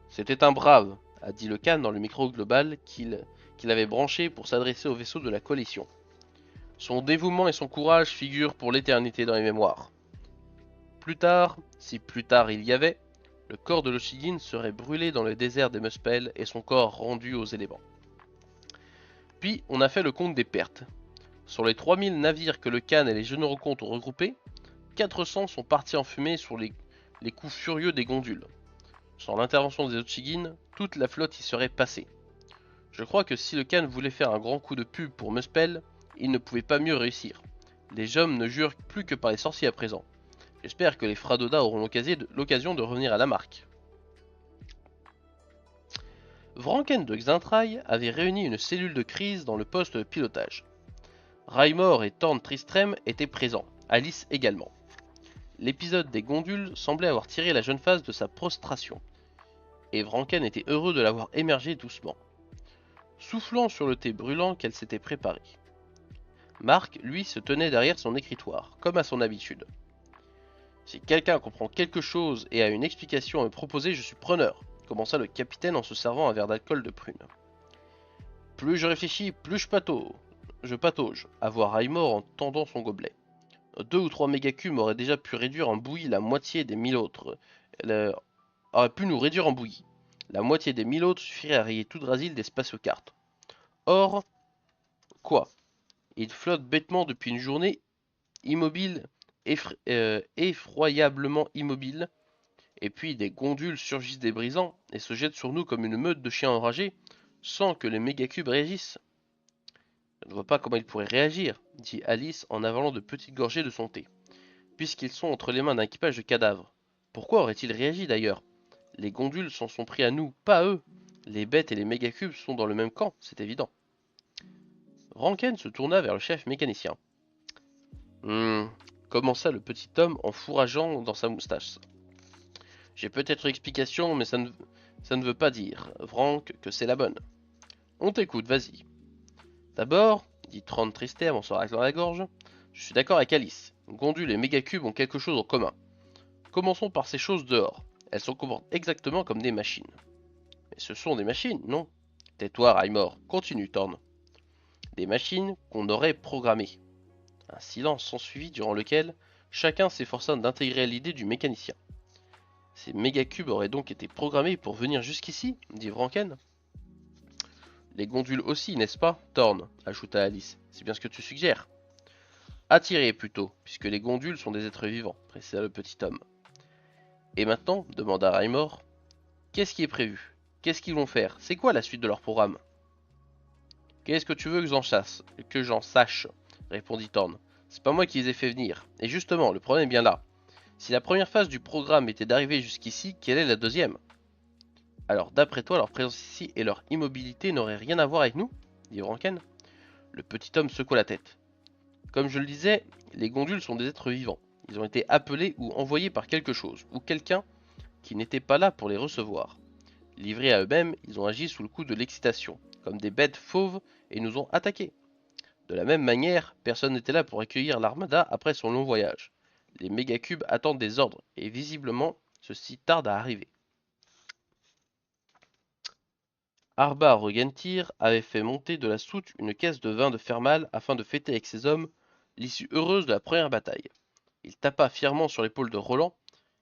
S1: C'était un brave, a dit le Khan dans le micro global qu'il avait branché pour s'adresser au vaisseau de la coalition. Son dévouement et son courage figurent pour l'éternité dans les mémoires. Plus tard, si plus tard il y avait, le corps de l'Oshigin serait brûlé dans le désert des Muspel et son corps rendu aux éléments. Puis on a fait le compte des pertes. Sur les 3000 navires que le Khan et les Généraux-Comtes ont regroupés, 400 sont partis en fumée sur les coups furieux des gondoles. Sans l'intervention des Otchigin, toute la flotte y serait passée. Je crois que si le Khan voulait faire un grand coup de pub pour Muspel, il ne pouvait pas mieux réussir. Les hommes ne jurent plus que par les sorciers à présent. J'espère que les Fradoda auront l'occasion de revenir à la marque. Vranken de Xintrailles avait réuni une cellule de crise dans le poste de pilotage. Raimor et Thorn Tristrem étaient présents, Alice également. L'épisode des gondoles semblait avoir tiré la jeune femme de sa prostration, et Vranken était heureux de la voir émerger doucement, soufflant sur le thé brûlant qu'elle s'était préparé. Marc, lui, se tenait derrière son écritoire, comme à son habitude. Si quelqu'un comprend quelque chose et a une explication à me proposer, je suis preneur, commença le capitaine en se servant un verre d'alcool de prune. Plus je réfléchis, plus je patauge, à voir Raimor en tendant son gobelet. 2 ou 3 mégacubes auraient déjà pu réduire en bouillie la moitié des 1000 autres. Elle aurait pu nous réduire en bouillie. La moitié des 1000 autres suffirait à rayer tout Drasil des spatiocartes. Or, quoi? Il flotte bêtement depuis une journée, immobile, effroyablement immobile, et puis des gondoles surgissent des brisants et se jettent sur nous comme une meute de chiens enragés, sans que les mégacubes réagissent. Je ne vois pas comment ils pourraient réagir, dit Alice en avalant de petites gorgées de son thé, puisqu'ils sont entre les mains d'un équipage de cadavres. Pourquoi auraient-ils réagi d'ailleurs? Les gondoles s'en sont pris à nous, pas à eux. Les bêtes et les mégacubes sont dans le même camp, c'est évident. Ranken se tourna vers le chef mécanicien. Commença le petit homme en fourrageant dans sa moustache. J'ai peut-être une explication, mais ça ne veut pas dire, Franck, que c'est la bonne. On t'écoute, vas-y. D'abord, dit Tron tristé en se raclant la gorge, je suis d'accord avec Alice. Gondul et Mégacube ont quelque chose en commun. Commençons par ces choses dehors. Elles se comportent exactement comme des machines. Mais ce sont des machines, non? Tais-toi, Raimor. Continue, Thorn. Des machines qu'on aurait programmées. Un silence s'ensuivit durant lequel chacun s'efforça d'intégrer l'idée du mécanicien. Ces mégacubes auraient donc été programmés pour venir jusqu'ici, dit Vranken. Les gondoles aussi, n'est-ce pas, Thorn, ajouta Alice. C'est bien ce que tu suggères. Attirés plutôt, puisque les gondoles sont des êtres vivants, précisa le petit homme. Et maintenant, demanda Raimor, qu'est-ce qui est prévu? Qu'est-ce qu'ils vont faire? C'est quoi la suite de leur programme? Qu'est-ce que tu veux que j'en sache? Répondit Thorn. C'est pas moi qui les ai fait venir. Et justement, le problème est bien là. Si la première phase du programme était d'arriver jusqu'ici, quelle est la deuxième? Alors, d'après toi, leur présence ici et leur immobilité n'auraient rien à voir avec nous? Dit Vranken. Le petit homme secoua la tête. Comme je le disais, les gondoles sont des êtres vivants. Ils ont été appelés ou envoyés par quelque chose, ou quelqu'un qui n'était pas là pour les recevoir. Livrés à eux-mêmes, ils ont agi sous le coup de l'excitation, comme des bêtes fauves, et nous ont attaqués. De la même manière, personne n'était là pour accueillir l'armada après son long voyage. Les mégacubes attendent des ordres, et visiblement, ceux-ci tardent à arriver. Arbar Regentir avait fait monter de la soute une caisse de vin de Fermal afin de fêter avec ses hommes l'issue heureuse de la première bataille. Il tapa fièrement sur l'épaule de Roland,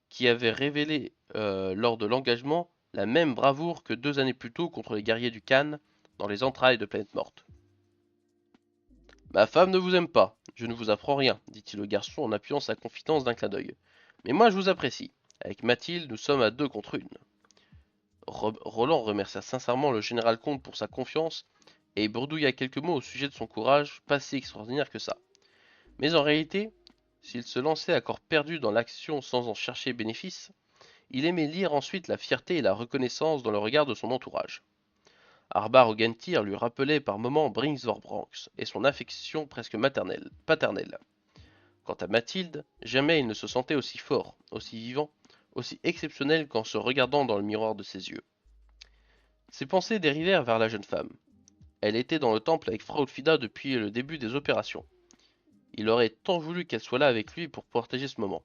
S1: qui avait révélé lors de l'engagement la même bravoure que 2 années plus tôt contre les guerriers du Khan dans les entrailles de Planète Morte. Ma femme ne vous aime pas, je ne vous apprends rien, dit-il au garçon en appuyant sa confidence d'un clin d'œil. Mais moi je vous apprécie. Avec Mathilde, nous sommes à 2 contre 1. Roland remercia sincèrement le général comte pour sa confiance et bredouilla quelques mots au sujet de son courage, pas si extraordinaire que ça. Mais en réalité, s'il se lançait à corps perdu dans l'action sans en chercher bénéfice, il aimait lire ensuite la fierté et la reconnaissance dans le regard de son entourage. Arbar Ogentir lui rappelait par moments Bringsvorbranx et son affection presque paternelle. Quant à Mathilde, jamais il ne se sentait aussi fort, aussi vivant, aussi exceptionnel qu'en se regardant dans le miroir de ses yeux. Ses pensées dérivèrent vers la jeune femme. Elle était dans le temple avec Fraulfida depuis le début des opérations. Il aurait tant voulu qu'elle soit là avec lui pour partager ce moment.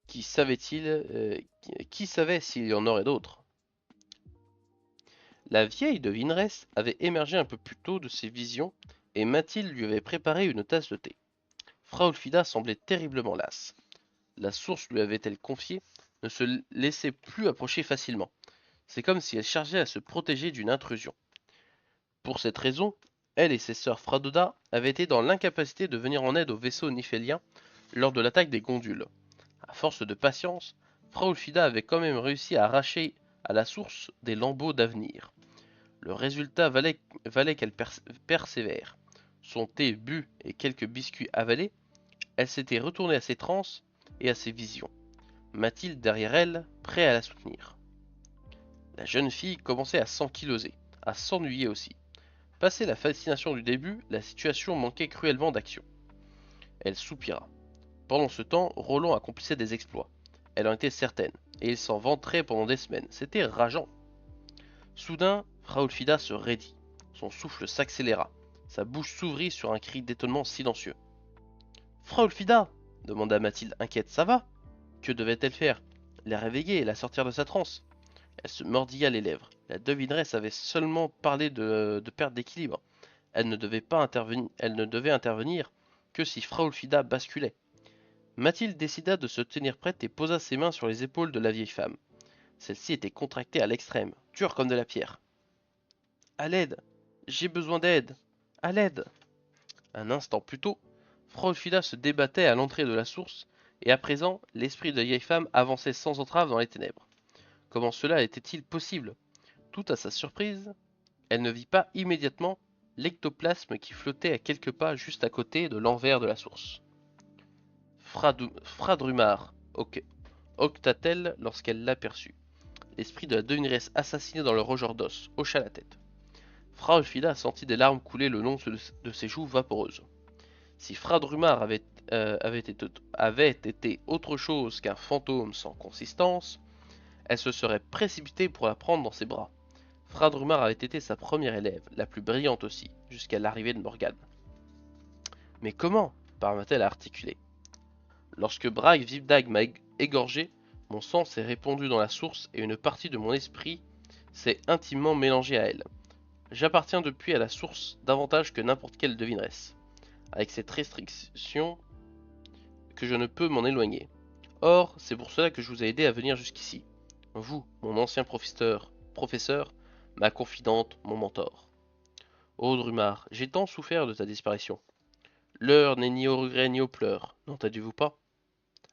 S1: Qui savait s'il y en aurait d'autres? La vieille devineresse avait émergé un peu plus tôt de ses visions et Mathilde lui avait préparé une tasse de thé. Fraulfida semblait terriblement lasse. La source lui avait-elle confié ne se laissait plus approcher facilement. C'est comme si elle cherchait à se protéger d'une intrusion. Pour cette raison, elle et ses sœurs Fradoda avaient été dans l'incapacité de venir en aide au vaisseau nifélien lors de l'attaque des gondoles. À force de patience, Fraulfida avait quand même réussi à arracher à la source des lambeaux d'avenir. Le résultat valait qu'elle persévère. Son thé bu et quelques biscuits avalés, elle s'était retournée à ses transes et à ses visions. Mathilde derrière elle, prêt à la soutenir. La jeune fille commençait à s'ankyloser, à s'ennuyer aussi. Passé la fascination du début, la situation manquait cruellement d'action. Elle soupira. Pendant ce temps, Roland accomplissait des exploits. Elle en était certaine, et il s'en vanterait pendant des semaines. C'était rageant. Soudain, Fraulfida se raidit. Son souffle s'accéléra. Sa bouche s'ouvrit sur un cri d'étonnement silencieux. Fraulfida demanda Mathilde inquiète. Ça va? Que devait-elle faire? La réveiller et la sortir de sa transe? Elle se mordilla les lèvres. La devineresse avait seulement parlé de perte d'équilibre. Elle ne devait intervenir que si Fraulefieda basculait. Mathilde décida de se tenir prête et posa ses mains sur les épaules de la vieille femme. Celle-ci était contractée à l'extrême, dure comme de la pierre. À l'aide! J'ai besoin d'aide! À l'aide! Un instant plus tôt, Fraulefieda se débattait à l'entrée de la source, et à présent, l'esprit de la vieille femme avançait sans entrave dans les ténèbres. Comment cela était-il possible? Tout à sa surprise, elle ne vit pas immédiatement l'ectoplasme qui flottait à quelques pas juste à côté de l'envers de la source. Fradrumar octa-t-elle lorsqu'elle l'aperçut. L'esprit de la devineresse assassinée dans le rogeur d'os hocha la tête. Fraulefieda sentit des larmes couler le long de ses joues vaporeuses. Si Fradrumar avait été autre chose qu'un fantôme sans consistance, elle se serait précipitée pour la prendre dans ses bras. Fradrumar avait été sa première élève, la plus brillante aussi, jusqu'à l'arrivée de Morgane. Mais comment parvint-elle à articuler? Lorsque Brag Vivdag m'a égorgé, mon sang s'est répandu dans la source et une partie de mon esprit s'est intimement mélangée à elle. J'appartiens depuis à la source davantage que n'importe quelle devineresse, avec cette restriction que je ne peux m'en éloigner. Or, c'est pour cela que je vous ai aidé à venir jusqu'ici. Vous, mon ancien professeur, ma confidente, mon mentor. Ô Drumar, j'ai tant souffert de ta disparition. L'heure n'est ni au regret ni aux pleurs, n'entendu-vous pas?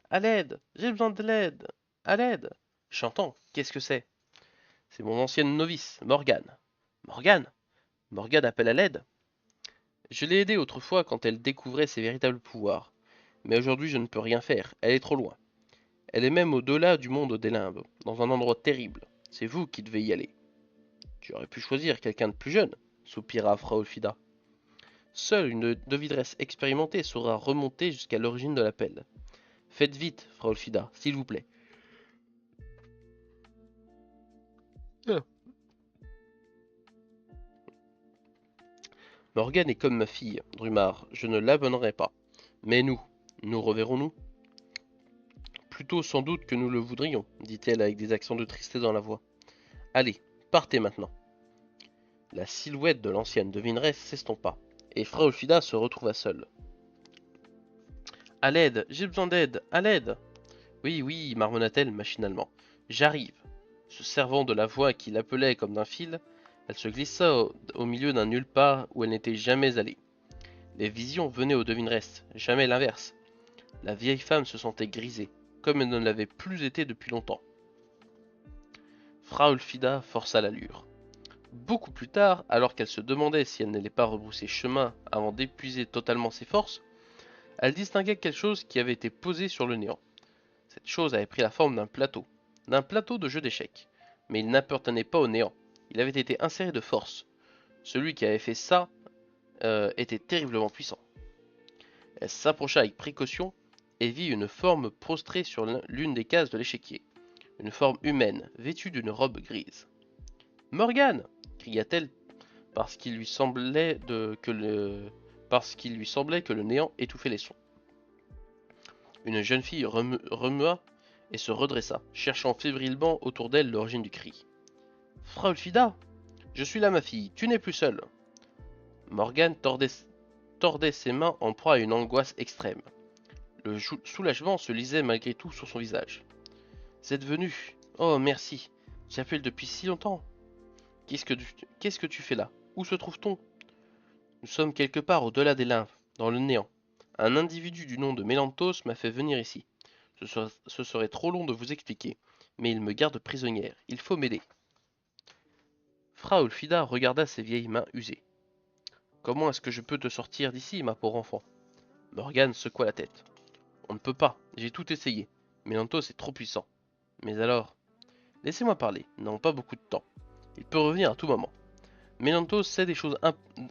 S1: À l'aide! J'ai besoin de l'aide! À l'aide! Chantant, qu'est-ce que c'est? C'est mon ancienne novice, Morgane. Morgane? Morgane appelle à l'aide? Je l'ai aidée autrefois quand elle découvrait ses véritables pouvoirs. Mais aujourd'hui je ne peux rien faire, elle est trop loin. Elle est même au-delà du monde des limbes, dans un endroit terrible. C'est vous qui devez y aller. Tu aurais pu choisir quelqu'un de plus jeune, soupira Fraulefieda. Seule une devineresse expérimentée saura remonter jusqu'à l'origine de l'appel. Faites vite, Fraulefieda, s'il vous plaît. Morgane est comme ma fille, Drumar, je ne l'abandonnerai pas. Mais nous reverrons-nous? Plutôt sans doute que nous le voudrions, dit-elle avec des accents de tristesse dans la voix. Allez, partez maintenant. La silhouette de l'ancienne devineresse s'estompa, et Fraulefieda se retrouva seule. À l'aide, j'ai besoin d'aide, à l'aide. Oui, oui, marmonna-t-elle machinalement. J'arrive. Se servant de la voix qui l'appelait comme d'un fil, elle se glissa au milieu d'un nulle part où elle n'était jamais allée. Les visions venaient aux devineresses, jamais l'inverse. La vieille femme se sentait grisée, comme elle ne l'avait plus été depuis longtemps. Fraulefieda força l'allure. Beaucoup plus tard, alors qu'elle se demandait si elle n'allait pas rebrousser chemin avant d'épuiser totalement ses forces, elle distinguait quelque chose qui avait été posé sur le néant. Cette chose avait pris la forme d'un plateau de jeu d'échecs. Mais il n'appartenait pas au néant, il avait été inséré de force. Celui qui avait fait ça était terriblement puissant. Elle s'approcha avec précaution et vit une forme prostrée sur l'une des cases de l'échiquier. Une forme humaine, vêtue d'une robe grise. Morgane! Cria-t-elle parce qu'il lui semblait que le néant étouffait les sons. Une jeune fille remua et se redressa, cherchant fébrilement autour d'elle l'origine du cri. Fraulefieda! Je suis là, ma fille, tu n'es plus seule. Morgane tordait ses mains en proie à une angoisse extrême. Le soulagement se lisait malgré tout sur son visage. Vous êtes venu. Oh, merci. J'appelle depuis si longtemps. Qu'est-ce que tu fais là? Où se trouve-t-on? Nous sommes quelque part au-delà des limbes, dans le néant. Un individu du nom de Mélanthos m'a fait venir ici. Ce serait trop long de vous expliquer, mais il me garde prisonnière. Il faut m'aider. Fraulefieda regarda ses vieilles mains usées. Comment est-ce que je peux te sortir d'ici, ma pauvre enfant? Morgane secoua la tête. On ne peut pas, j'ai tout essayé. Mélanthos est trop puissant. Mais alors? Laissez-moi parler, nous n'avons pas beaucoup de temps. Il peut revenir à tout moment. Mélanthos sait des choses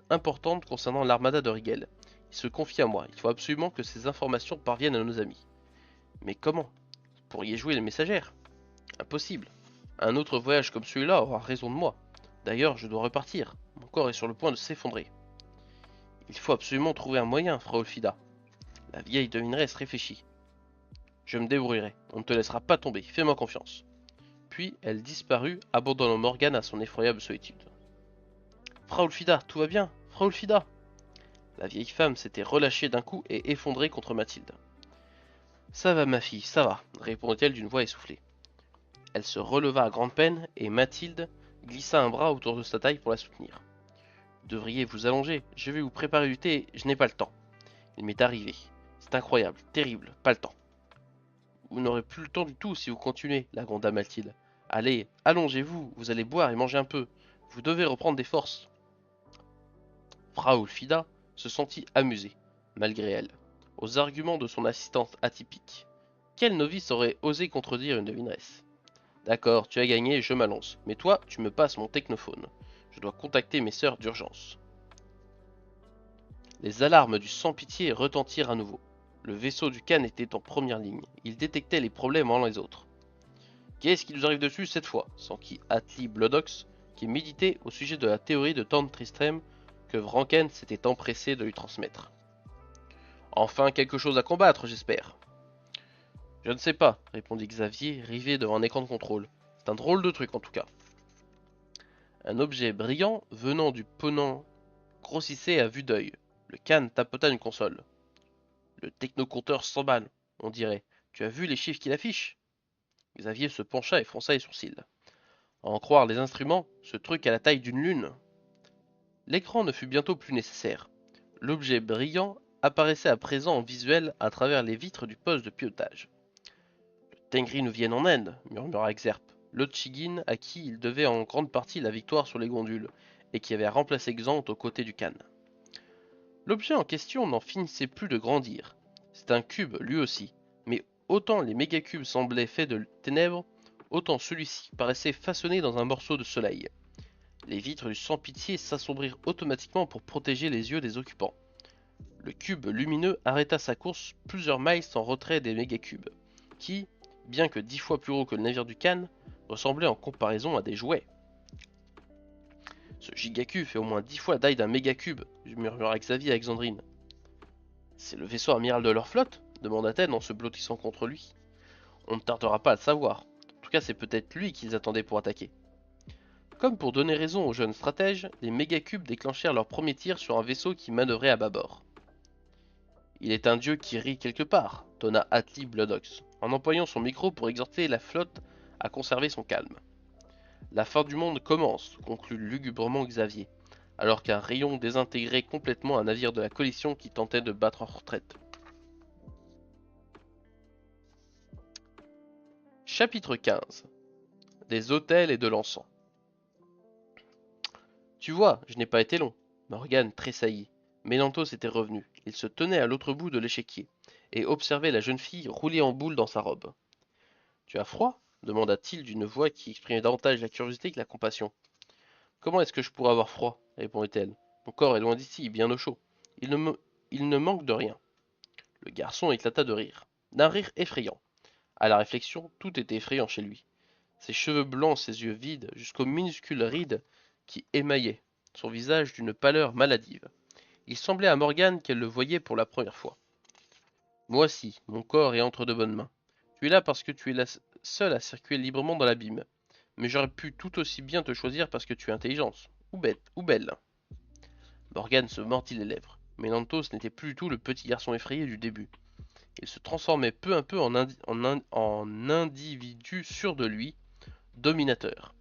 S1: importantes concernant l'armada de Rigel. Il se confie à moi, il faut absolument que ces informations parviennent à nos amis. Mais comment? Vous pourriez jouer les messagères? Impossible. Un autre voyage comme celui-là aura raison de moi. D'ailleurs, je dois repartir. Mon corps est sur le point de s'effondrer. Il faut absolument trouver un moyen, Fraulefieda. La vieille devineresse réfléchit. Je me débrouillerai. On ne te laissera pas tomber. Fais-moi confiance. Puis elle disparut, abandonnant Morgane à son effroyable solitude. Frau Ulfida, tout va bien? Frau Ulfida! La vieille femme s'était relâchée d'un coup et effondrée contre Mathilde. Ça va ma fille, ça va, répondit-elle d'une voix essoufflée. Elle se releva à grande peine et Mathilde glissa un bras autour de sa taille pour la soutenir. Devriez vous allonger, je vais vous préparer du thé, je n'ai pas le temps. Il m'est arrivé. C'est incroyable, terrible, pas le temps. Vous n'aurez plus le temps du tout si vous continuez, la gronda Mathilde. Allez, allongez-vous, vous allez boire et manger un peu. Vous devez reprendre des forces. Frau Ulfida se sentit amusée, malgré elle, aux arguments de son assistante atypique. Quel novice aurait osé contredire une devineresse? D'accord, tu as gagné, je m'allonge. Mais toi, tu me passes mon technophone. Je dois contacter mes sœurs d'urgence. Les alarmes du sans-pitié retentirent à nouveau. Le vaisseau du Khan était en première ligne. Il détectait les problèmes en les autres. Qu'est-ce qui nous arrive dessus cette fois? S'enquit Atli Blodox, qui méditait au sujet de la théorie de Thorn Tristram que Vranken s'était empressé de lui transmettre. Enfin quelque chose à combattre, j'espère. Je ne sais pas, répondit Xavier, rivé devant un écran de contrôle. C'est un drôle de truc en tout cas. Un objet brillant venant du ponant grossissait à vue d'œil. Le Khan tapota une console. Le technocompteur s'emballe, on dirait. Tu as vu les chiffres qu'il affiche? Xavier se pencha et fronça les sourcils. À en croire les instruments, ce truc a la taille d'une lune. L'écran ne fut bientôt plus nécessaire. L'objet brillant apparaissait à présent en visuel à travers les vitres du poste de pilotage. Le Tengri nous viennent en Inde, murmura Xerp, l'Otchigin à qui il devait en grande partie la victoire sur les gondoles, et qui avait remplacé Xant aux côtés du Khan. L'objet en question n'en finissait plus de grandir. C'est un cube lui aussi, mais autant les mégacubes semblaient faits de ténèbres, autant celui-ci paraissait façonné dans un morceau de soleil. Les vitres du sans-pitié s'assombrirent automatiquement pour protéger les yeux des occupants. Le cube lumineux arrêta sa course plusieurs miles en retrait des mégacubes, qui, bien que 10 fois plus gros que le navire du Khan, ressemblaient en comparaison à des jouets. Ce gigacube fait au moins 10 fois la taille d'un mégacube, murmura Xavier à Alexandrine. C'est le vaisseau amiral de leur flotte? Demanda-t-elle en se blottissant contre lui. On ne tardera pas à le savoir. En tout cas, c'est peut-être lui qu'ils attendaient pour attaquer. Comme pour donner raison aux jeunes stratèges, les mégacubes déclenchèrent leur premier tir sur un vaisseau qui manœuvrait à bâbord. Il est un dieu qui rit quelque part, tonna Atli Blodox, en employant son micro pour exhorter la flotte à conserver son calme. La fin du monde commence, conclut lugubrement Xavier, alors qu'un rayon désintégrait complètement un navire de la coalition qui tentait de battre en retraite. Chapitre 15. Des autels et de l'encens. Tu vois, je n'ai pas été long. Morgane tressaillit. Ménantos était revenu. Il se tenait à l'autre bout de l'échiquier et observait la jeune fille rouler en boule dans sa robe. Tu as froid? Demanda-t-il d'une voix qui exprimait davantage la curiosité que la compassion. Comment est-ce que je pourrais avoir froid? Répondit-elle. Mon corps est loin d'ici, bien au chaud. Il ne manque de rien. Le garçon éclata de rire. D'un rire effrayant. À la réflexion, tout était effrayant chez lui. Ses cheveux blancs, ses yeux vides, jusqu'aux minuscules rides qui émaillaient son visage d'une pâleur maladive. Il semblait à Morgane qu'elle le voyait pour la première fois. Moi aussi, mon corps est entre de bonnes mains. Tu es là parce que tu es la seule à circuler librement dans l'abîme. Mais j'aurais pu tout aussi bien te choisir parce que tu es intelligente. Ou bête, ou belle. Morgane se mordit les lèvres. Mais Nantos n'était plus du tout le petit garçon effrayé du début. Il se transformait peu à peu en individu sûr de lui, dominateur.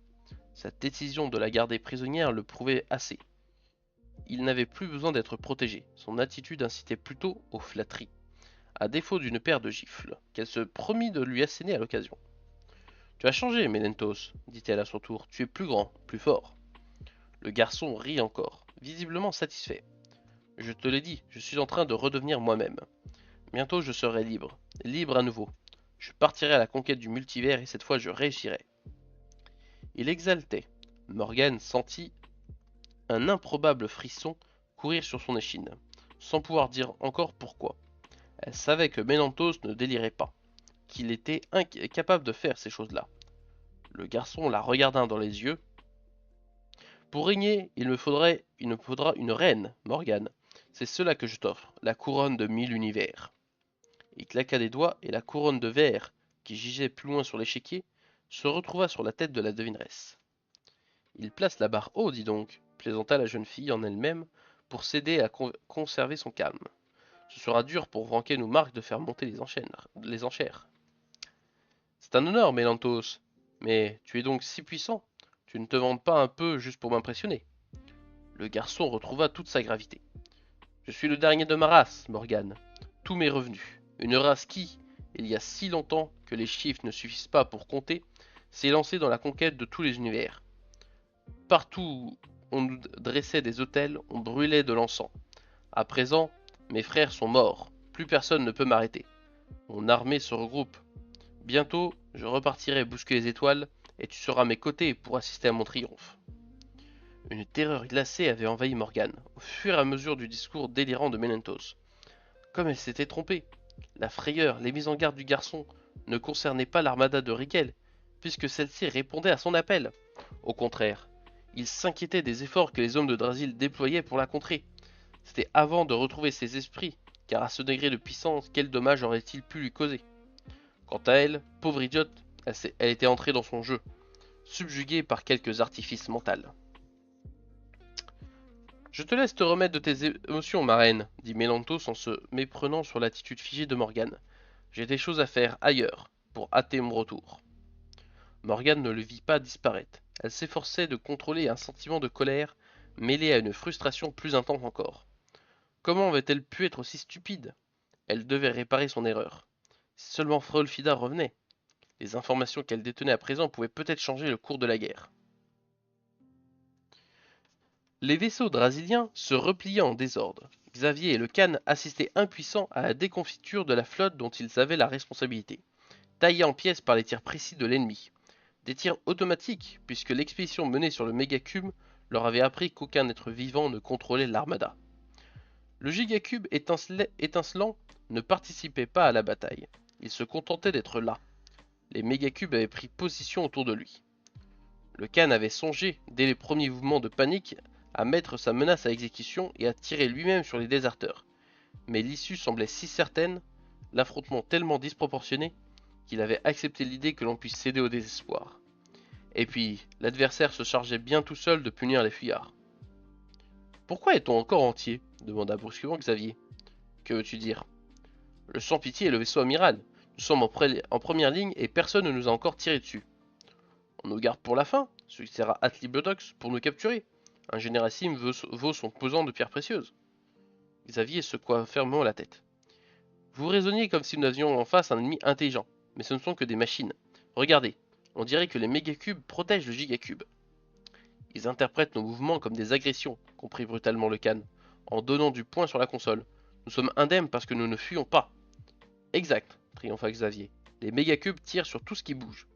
S1: Sa décision de la garder prisonnière le prouvait assez. Il n'avait plus besoin d'être protégé, son attitude incitait plutôt aux flatteries, à défaut d'une paire de gifles, qu'elle se promit de lui asséner à l'occasion. Tu as changé, Menentos, dit-elle à son tour, tu es plus grand, plus fort. Le garçon rit encore, visiblement satisfait. Je te l'ai dit, je suis en train de redevenir moi-même. Bientôt je serai libre, libre à nouveau. Je partirai à la conquête du multivers et cette fois je réussirai. Il exaltait. Morgane sentit un improbable frisson courir sur son échine, sans pouvoir dire encore pourquoi. Elle savait que Ménantos ne délirait pas, qu'il était capable de faire ces choses-là. Le garçon la regarda dans les yeux. Pour régner, il me faudra une reine, Morgane. C'est cela que je t'offre, la couronne de 1000 univers. Il claqua des doigts et la couronne de verre, qui gisait plus loin sur l'échiquier, se retrouva sur la tête de la devineresse. Il place la barre haut, dis donc, plaisanta la jeune fille en elle-même pour s'aider à conserver son calme. Ce sera dur pour Vranken ou Marc de faire monter les enchères. C'est un honneur, Mélantos. Mais tu es donc si puissant. Tu ne te vantes pas un peu juste pour m'impressionner. Le garçon retrouva toute sa gravité. Je suis le dernier de ma race, Morgane. Tous mes revenus. Une race qui, il y a si longtemps que les chiffres ne suffisent pas pour compter, s'est lancée dans la conquête de tous les univers. Partout où on nous dressait des autels, on brûlait de l'encens. À présent, mes frères sont morts. Plus personne ne peut m'arrêter. Mon armée se regroupe. Bientôt, je repartirai bousculer les étoiles et tu seras à mes côtés pour assister à mon triomphe. Une terreur glacée avait envahi Morgane, au fur et à mesure du discours délirant de Mélentos. Comme elle s'était trompée, la frayeur, les mises en garde du garçon ne concernaient pas l'armada de Rigel, puisque celle-ci répondait à son appel. Au contraire, il s'inquiétait des efforts que les hommes de Drasil déployaient pour la contrer. C'était avant de retrouver ses esprits, car à ce degré de puissance, quel dommage aurait-il pu lui causer? Quant à elle, pauvre idiote, elle était entrée dans son jeu, subjuguée par quelques artifices mentaux. Je te laisse te remettre de tes émotions, ma reine, dit Mélantos en se méprenant sur l'attitude figée de Morgane. J'ai des choses à faire ailleurs, pour hâter mon retour. Morgane ne le vit pas disparaître. Elle s'efforçait de contrôler un sentiment de colère, mêlé à une frustration plus intense encore. Comment avait-elle pu être aussi stupide? Elle devait réparer son erreur. Si seulement Frolfida revenait. Les informations qu'elle détenait à présent pouvaient peut-être changer le cours de la guerre. Les vaisseaux drasiliens se repliaient en désordre. Xavier et le Khan assistaient impuissants à la déconfiture de la flotte dont ils avaient la responsabilité, taillée en pièces par les tirs précis de l'ennemi. Des tirs automatiques, puisque l'expédition menée sur le Mégacube leur avait appris qu'aucun être vivant ne contrôlait l'armada. Le Gigacube étincelant ne participait pas à la bataille. Il se contentait d'être là. Les Mégacubes avaient pris position autour de lui. Le Khan avait songé, dès les premiers mouvements de panique, à mettre sa menace à exécution et à tirer lui-même sur les déserteurs. Mais l'issue semblait si certaine, l'affrontement tellement disproportionné, qu'il avait accepté l'idée que l'on puisse céder au désespoir. Et puis, l'adversaire se chargeait bien tout seul de punir les fuyards. Pourquoi est-on encore entier demanda brusquement Xavier. Que veux-tu dire? Le sans-pitié est le vaisseau amiral. Nous sommes en première ligne et personne ne nous a encore tiré dessus. On nous garde pour la fin, suggéra Atli-Blodox, pour nous capturer. Un généralissime vaut son pesant de pierres précieuses. Xavier secoua fermement la tête. Vous raisonniez comme si nous avions en face un ennemi intelligent, mais ce ne sont que des machines. Regardez, on dirait que les mégacubes protègent le gigacube. Ils interprètent nos mouvements comme des agressions, comprit brutalement le Khan, en donnant du poing sur la console. Nous sommes indemnes parce que nous ne fuyons pas. Exact, triompha Xavier. Les mégacubes tirent sur tout ce qui bouge.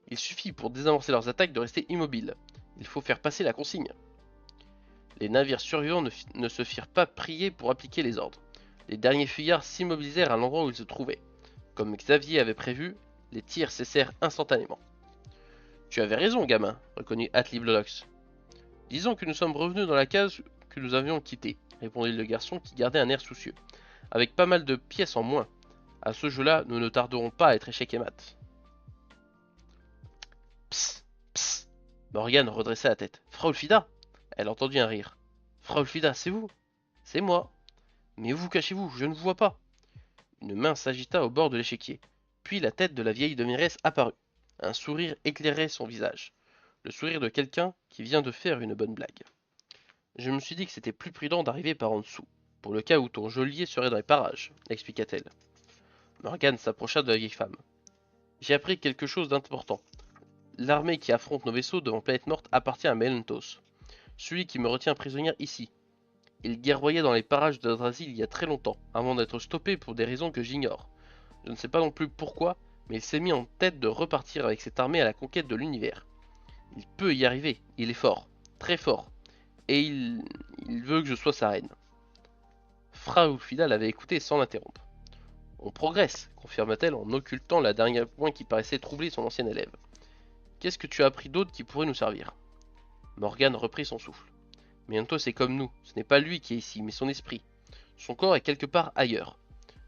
S1: Il suffit pour désamorcer leurs attaques de rester immobiles. Il faut faire passer la consigne. Les navires survivants ne se firent pas prier pour appliquer les ordres. Les derniers fuyards s'immobilisèrent à l'endroit où ils se trouvaient. Comme Xavier avait prévu, les tirs cessèrent instantanément. Tu avais raison, gamin, reconnut Atli Blodox. Disons que nous sommes revenus dans la case que nous avions quittée, répondit le garçon qui gardait un air soucieux. Avec pas mal de pièces en moins. À ce jeu-là, nous ne tarderons pas à être échec et mat. Psst, psst. Morgane redressa la tête. Frolfida. Elle entendit un rire. Frolfida, c'est vous? C'est moi. Mais où vous cachez-vous? Je ne vous vois pas. Une main s'agita au bord de l'échiquier. Puis la tête de la vieille demiresse apparut. Un sourire éclairait son visage. Le sourire de quelqu'un qui vient de faire une bonne blague. Je me suis dit que c'était plus prudent d'arriver par en dessous, pour le cas où ton geôlier serait dans les parages, expliqua-t-elle. Morgane s'approcha de la vieille femme. J'ai appris quelque chose d'important. L'armée qui affronte nos vaisseaux devant Planète Morte appartient à Mélentos, celui qui me retient prisonnière ici. Il guerroyait dans les parages de Drasil il y a très longtemps, avant d'être stoppé pour des raisons que j'ignore. Je ne sais pas non plus pourquoi, mais il s'est mis en tête de repartir avec cette armée à la conquête de l'univers. Il peut y arriver, il est fort, très fort, et il veut que je sois sa reine. Frau Fida l'avait écouté sans l'interrompre. On progresse, confirma-t-elle en occultant la dernière point qui paraissait troubler son ancien élève. Qu'est-ce que tu as appris d'autre qui pourrait nous servir? Morgane reprit son souffle. Miento c'est comme nous, ce n'est pas lui qui est ici, mais son esprit. Son corps est quelque part ailleurs.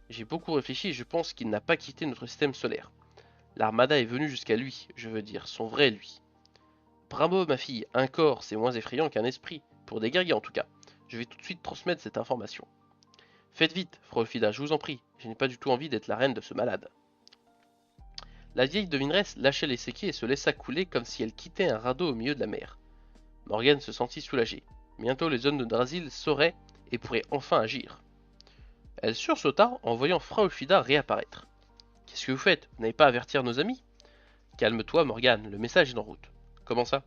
S1: J'ai beaucoup réfléchi et je pense qu'il n'a pas quitté notre système solaire. L'armada est venue jusqu'à lui, je veux dire, son vrai lui. Bravo ma fille, un corps c'est moins effrayant qu'un esprit, pour des guerriers en tout cas. Je vais tout de suite transmettre cette information. Faites vite, Frolfida, je vous en prie, je n'ai pas du tout envie d'être la reine de ce malade. La vieille devineresse lâcha les séquelles et se laissa couler comme si elle quittait un radeau au milieu de la mer. Morgane se sentit soulagée. Bientôt les hommes de Drasil sauraient et pourraient enfin agir. Elle sursauta en voyant Frolfida réapparaître. Qu'est-ce que vous faites? Vous n'avez pas à avertir nos amis? Calme-toi, Morgane, le message est en route. Comment ça?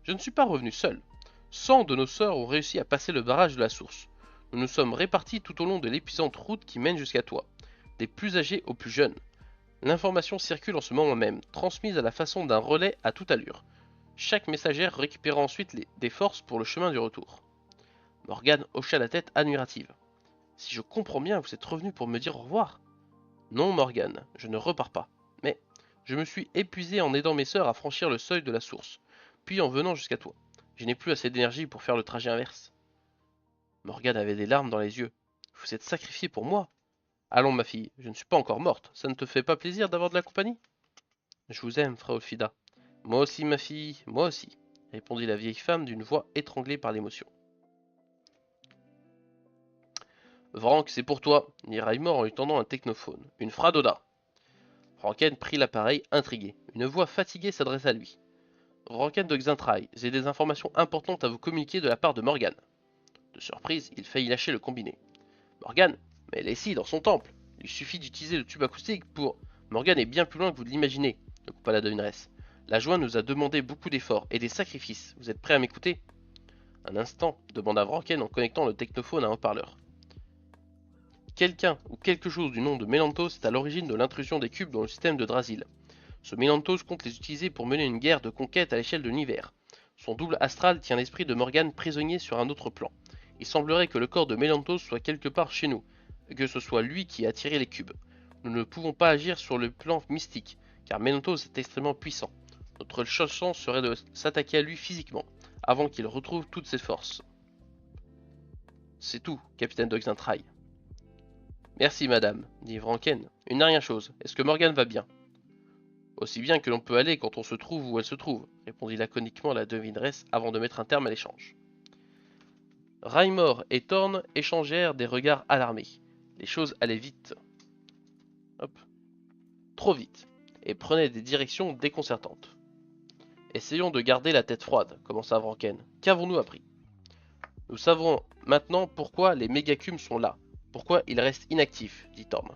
S1: Je ne suis pas revenu seul. 100 de nos sœurs ont réussi à passer le barrage de la source. Nous nous sommes répartis tout au long de l'épuisante route qui mène jusqu'à toi, des plus âgés aux plus jeunes. L'information circule en ce moment même, transmise à la façon d'un relais à toute allure. Chaque messagère récupérera ensuite des forces pour le chemin du retour. Morgane hocha la tête admirative. Si je comprends bien, vous êtes revenu pour me dire au revoir? Non, Morgane, je ne repars pas. Mais je me suis épuisé en aidant mes sœurs à franchir le seuil de la source, puis en venant jusqu'à toi. Je n'ai plus assez d'énergie pour faire le trajet inverse. Morgane avait des larmes dans les yeux. Vous êtes sacrifiée pour moi. Allons, ma fille, je ne suis pas encore morte. Ça ne te fait pas plaisir d'avoir de la compagnie? Je vous aime, frère Olfida. Moi aussi, ma fille, moi aussi, répondit la vieille femme d'une voix étranglée par l'émotion. Vranck, c'est pour toi, dit Raimor en lui tendant un technophone. Une Fradoda. Vranken prit l'appareil, intrigué. Une voix fatiguée s'adressa à lui. Vranken de Xintrailles, j'ai des informations importantes à vous communiquer de la part de Morgane. De surprise, il faillit lâcher le combiné. Morgane, mais elle est ici, dans son temple. Il suffit d'utiliser le tube acoustique pour... Morgane est bien plus loin que vous ne l'imaginez, ne coupa la devineresse. La joie nous a demandé beaucoup d'efforts et des sacrifices. Vous êtes prêt à m'écouter? Un instant, demanda Vranken en connectant le technophone à un haut-parleur. Quelqu'un ou quelque chose du nom de Mélanthos est à l'origine de l'intrusion des cubes dans le système de Drasil. Ce Mélanthos compte les utiliser pour mener une guerre de conquête à l'échelle de l'univers. Son double astral tient l'esprit de Morgane prisonnier sur un autre plan. Il semblerait que le corps de Mélanthos soit quelque part chez nous, et que ce soit lui qui a attiré les cubes. Nous ne pouvons pas agir sur le plan mystique, car Mélanthos est extrêmement puissant. Notre seule chance serait de s'attaquer à lui physiquement, avant qu'il retrouve toutes ses forces. C'est tout, capitaine de Xintrailles. Merci madame, dit Vranken. Une dernière chose, est-ce que Morgane va bien? Aussi bien que l'on peut aller quand on se trouve où elle se trouve, répondit laconiquement la devineresse avant de mettre un terme à l'échange. Raimor et Thorn échangèrent des regards alarmés. Les choses allaient vite. Hop. Trop vite, et prenaient des directions déconcertantes. Essayons de garder la tête froide, commença Vranken. Qu'avons-nous appris? Nous savons maintenant pourquoi les mégacubes sont là. Pourquoi ils restent inactifs, dit Thorn.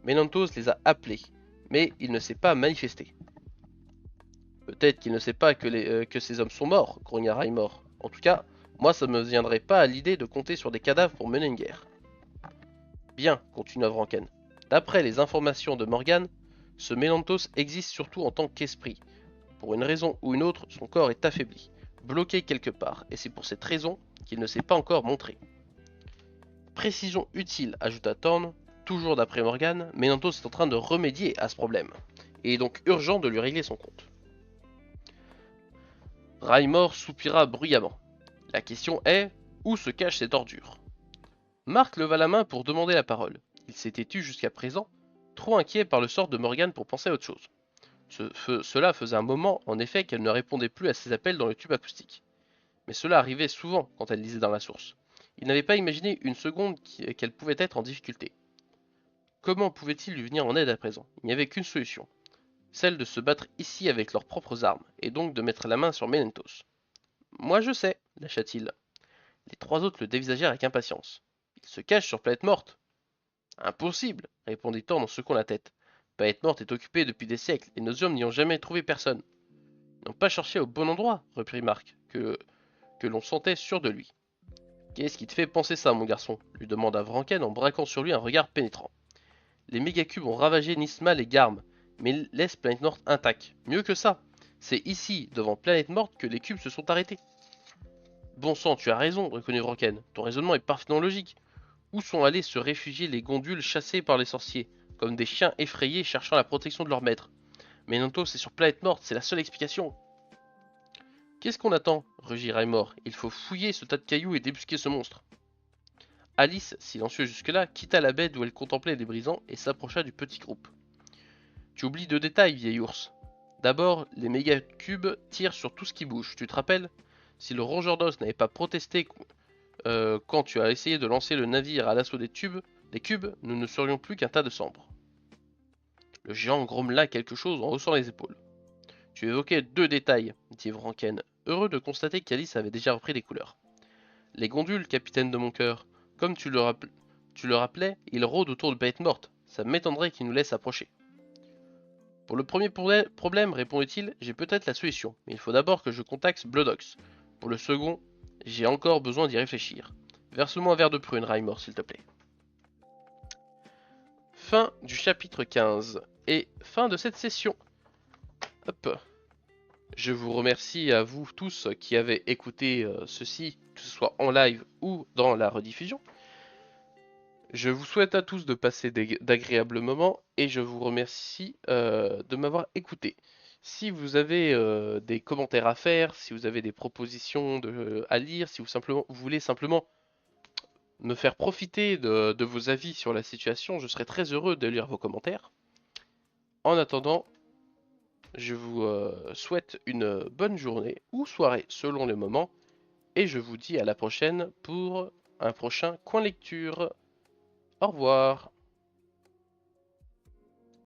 S1: Mélanthos les a appelés, mais il ne s'est pas manifesté. Peut-être qu'il ne sait pas que ces hommes sont morts, grogna Raimor. En tout cas, moi ça ne me viendrait pas à l'idée de compter sur des cadavres pour mener une guerre. Bien, continua Vranken. D'après les informations de Morgane, ce Mélanthos existe surtout en tant qu'esprit. Pour une raison ou une autre, son corps est affaibli, bloqué quelque part, et c'est pour cette raison qu'il ne s'est pas encore montré. Précision utile, ajouta Thorn. Toujours d'après Morgane, Mélanthos est en train de remédier à ce problème. Il est donc urgent de lui régler son compte. Raimor soupira bruyamment. La question est, où se cache cette ordure? Marc leva la main pour demander la parole. Il s'était tu jusqu'à présent, trop inquiet par le sort de Morgane pour penser à autre chose. Cela faisait un moment, en effet, qu'elle ne répondait plus à ses appels dans le tube acoustique. Mais cela arrivait souvent quand elle lisait dans la source. Il n'avait pas imaginé une seconde qu'elle pouvait être en difficulté. Comment pouvait-il lui venir en aide à présent? Il n'y avait qu'une solution. Celle de se battre ici avec leurs propres armes, et donc de mettre la main sur Mélanthos. Moi je sais, lâcha-t-il. Les trois autres le dévisagèrent avec impatience. Il se cache sur Planète Morte. Impossible, répondit Thorn en secouant la tête. Planète Morte est occupée depuis des siècles, et nos hommes n'y ont jamais trouvé personne. Ils n'ont pas cherché au bon endroit, reprit Marc, que l'on sentait sûr de lui. Qu'est-ce qui te fait penser ça, mon garçon? Lui demanda Vranken en braquant sur lui un regard pénétrant. Les mégacubes ont ravagé Nismal et Garm, mais laissent Planète Morte intacte. Mieux que ça, c'est ici, devant Planète Morte, que les cubes se sont arrêtés. Bon sang, tu as raison, reconnut Vranken. Ton raisonnement est parfaitement logique. Où sont allés se réfugier les gondoles chassés par les sorciers, comme des chiens effrayés cherchant la protection de leur maître? Mais Nanto, c'est sur Planète Morte, c'est la seule explication. Qu'est-ce qu'on attend? Rugit Raimor. Il faut fouiller ce tas de cailloux et débusquer ce monstre. Alice, silencieuse jusque-là, quitta la baie d'où elle contemplait les brisants et s'approcha du petit groupe. Tu oublies deux détails, vieil ours. D'abord, les méga cubes tirent sur tout ce qui bouge. Tu te rappelles? Si le rongeur d'os n'avait pas protesté quand tu as essayé de lancer le navire à l'assaut des cubes, nous ne serions plus qu'un tas de cendres. Le géant grommela quelque chose en haussant les épaules. Tu évoquais deux détails, dit Vranken, heureux de constater qu'Alice avait déjà repris des couleurs. Les gondoles, capitaine de mon cœur. Comme tu le rappelais, ils rôdent autour de bêtes mortes. Ça m'étonnerait qu'ils nous laissent approcher. Pour le premier problème, répondit-il, j'ai peut-être la solution, mais il faut d'abord que je contacte Bloodox. Pour le second, j'ai encore besoin d'y réfléchir. Verse-moi un verre de prune, Raimor, s'il te plaît. Fin du chapitre 15 et fin de cette session. Hop. Je vous remercie à vous tous qui avez écouté ceci, que ce soit en live ou dans la rediffusion. Je vous souhaite à tous de passer d'agréables moments et je vous remercie de m'avoir écouté. Si vous avez des commentaires à faire, si vous avez des propositions à lire, si vous voulez simplement me faire profiter de vos avis sur la situation, je serai très heureux de lire vos commentaires. En attendant, je vous souhaite une bonne journée ou soirée selon le moment et je vous dis à la prochaine pour un prochain coin lecture. Au revoir.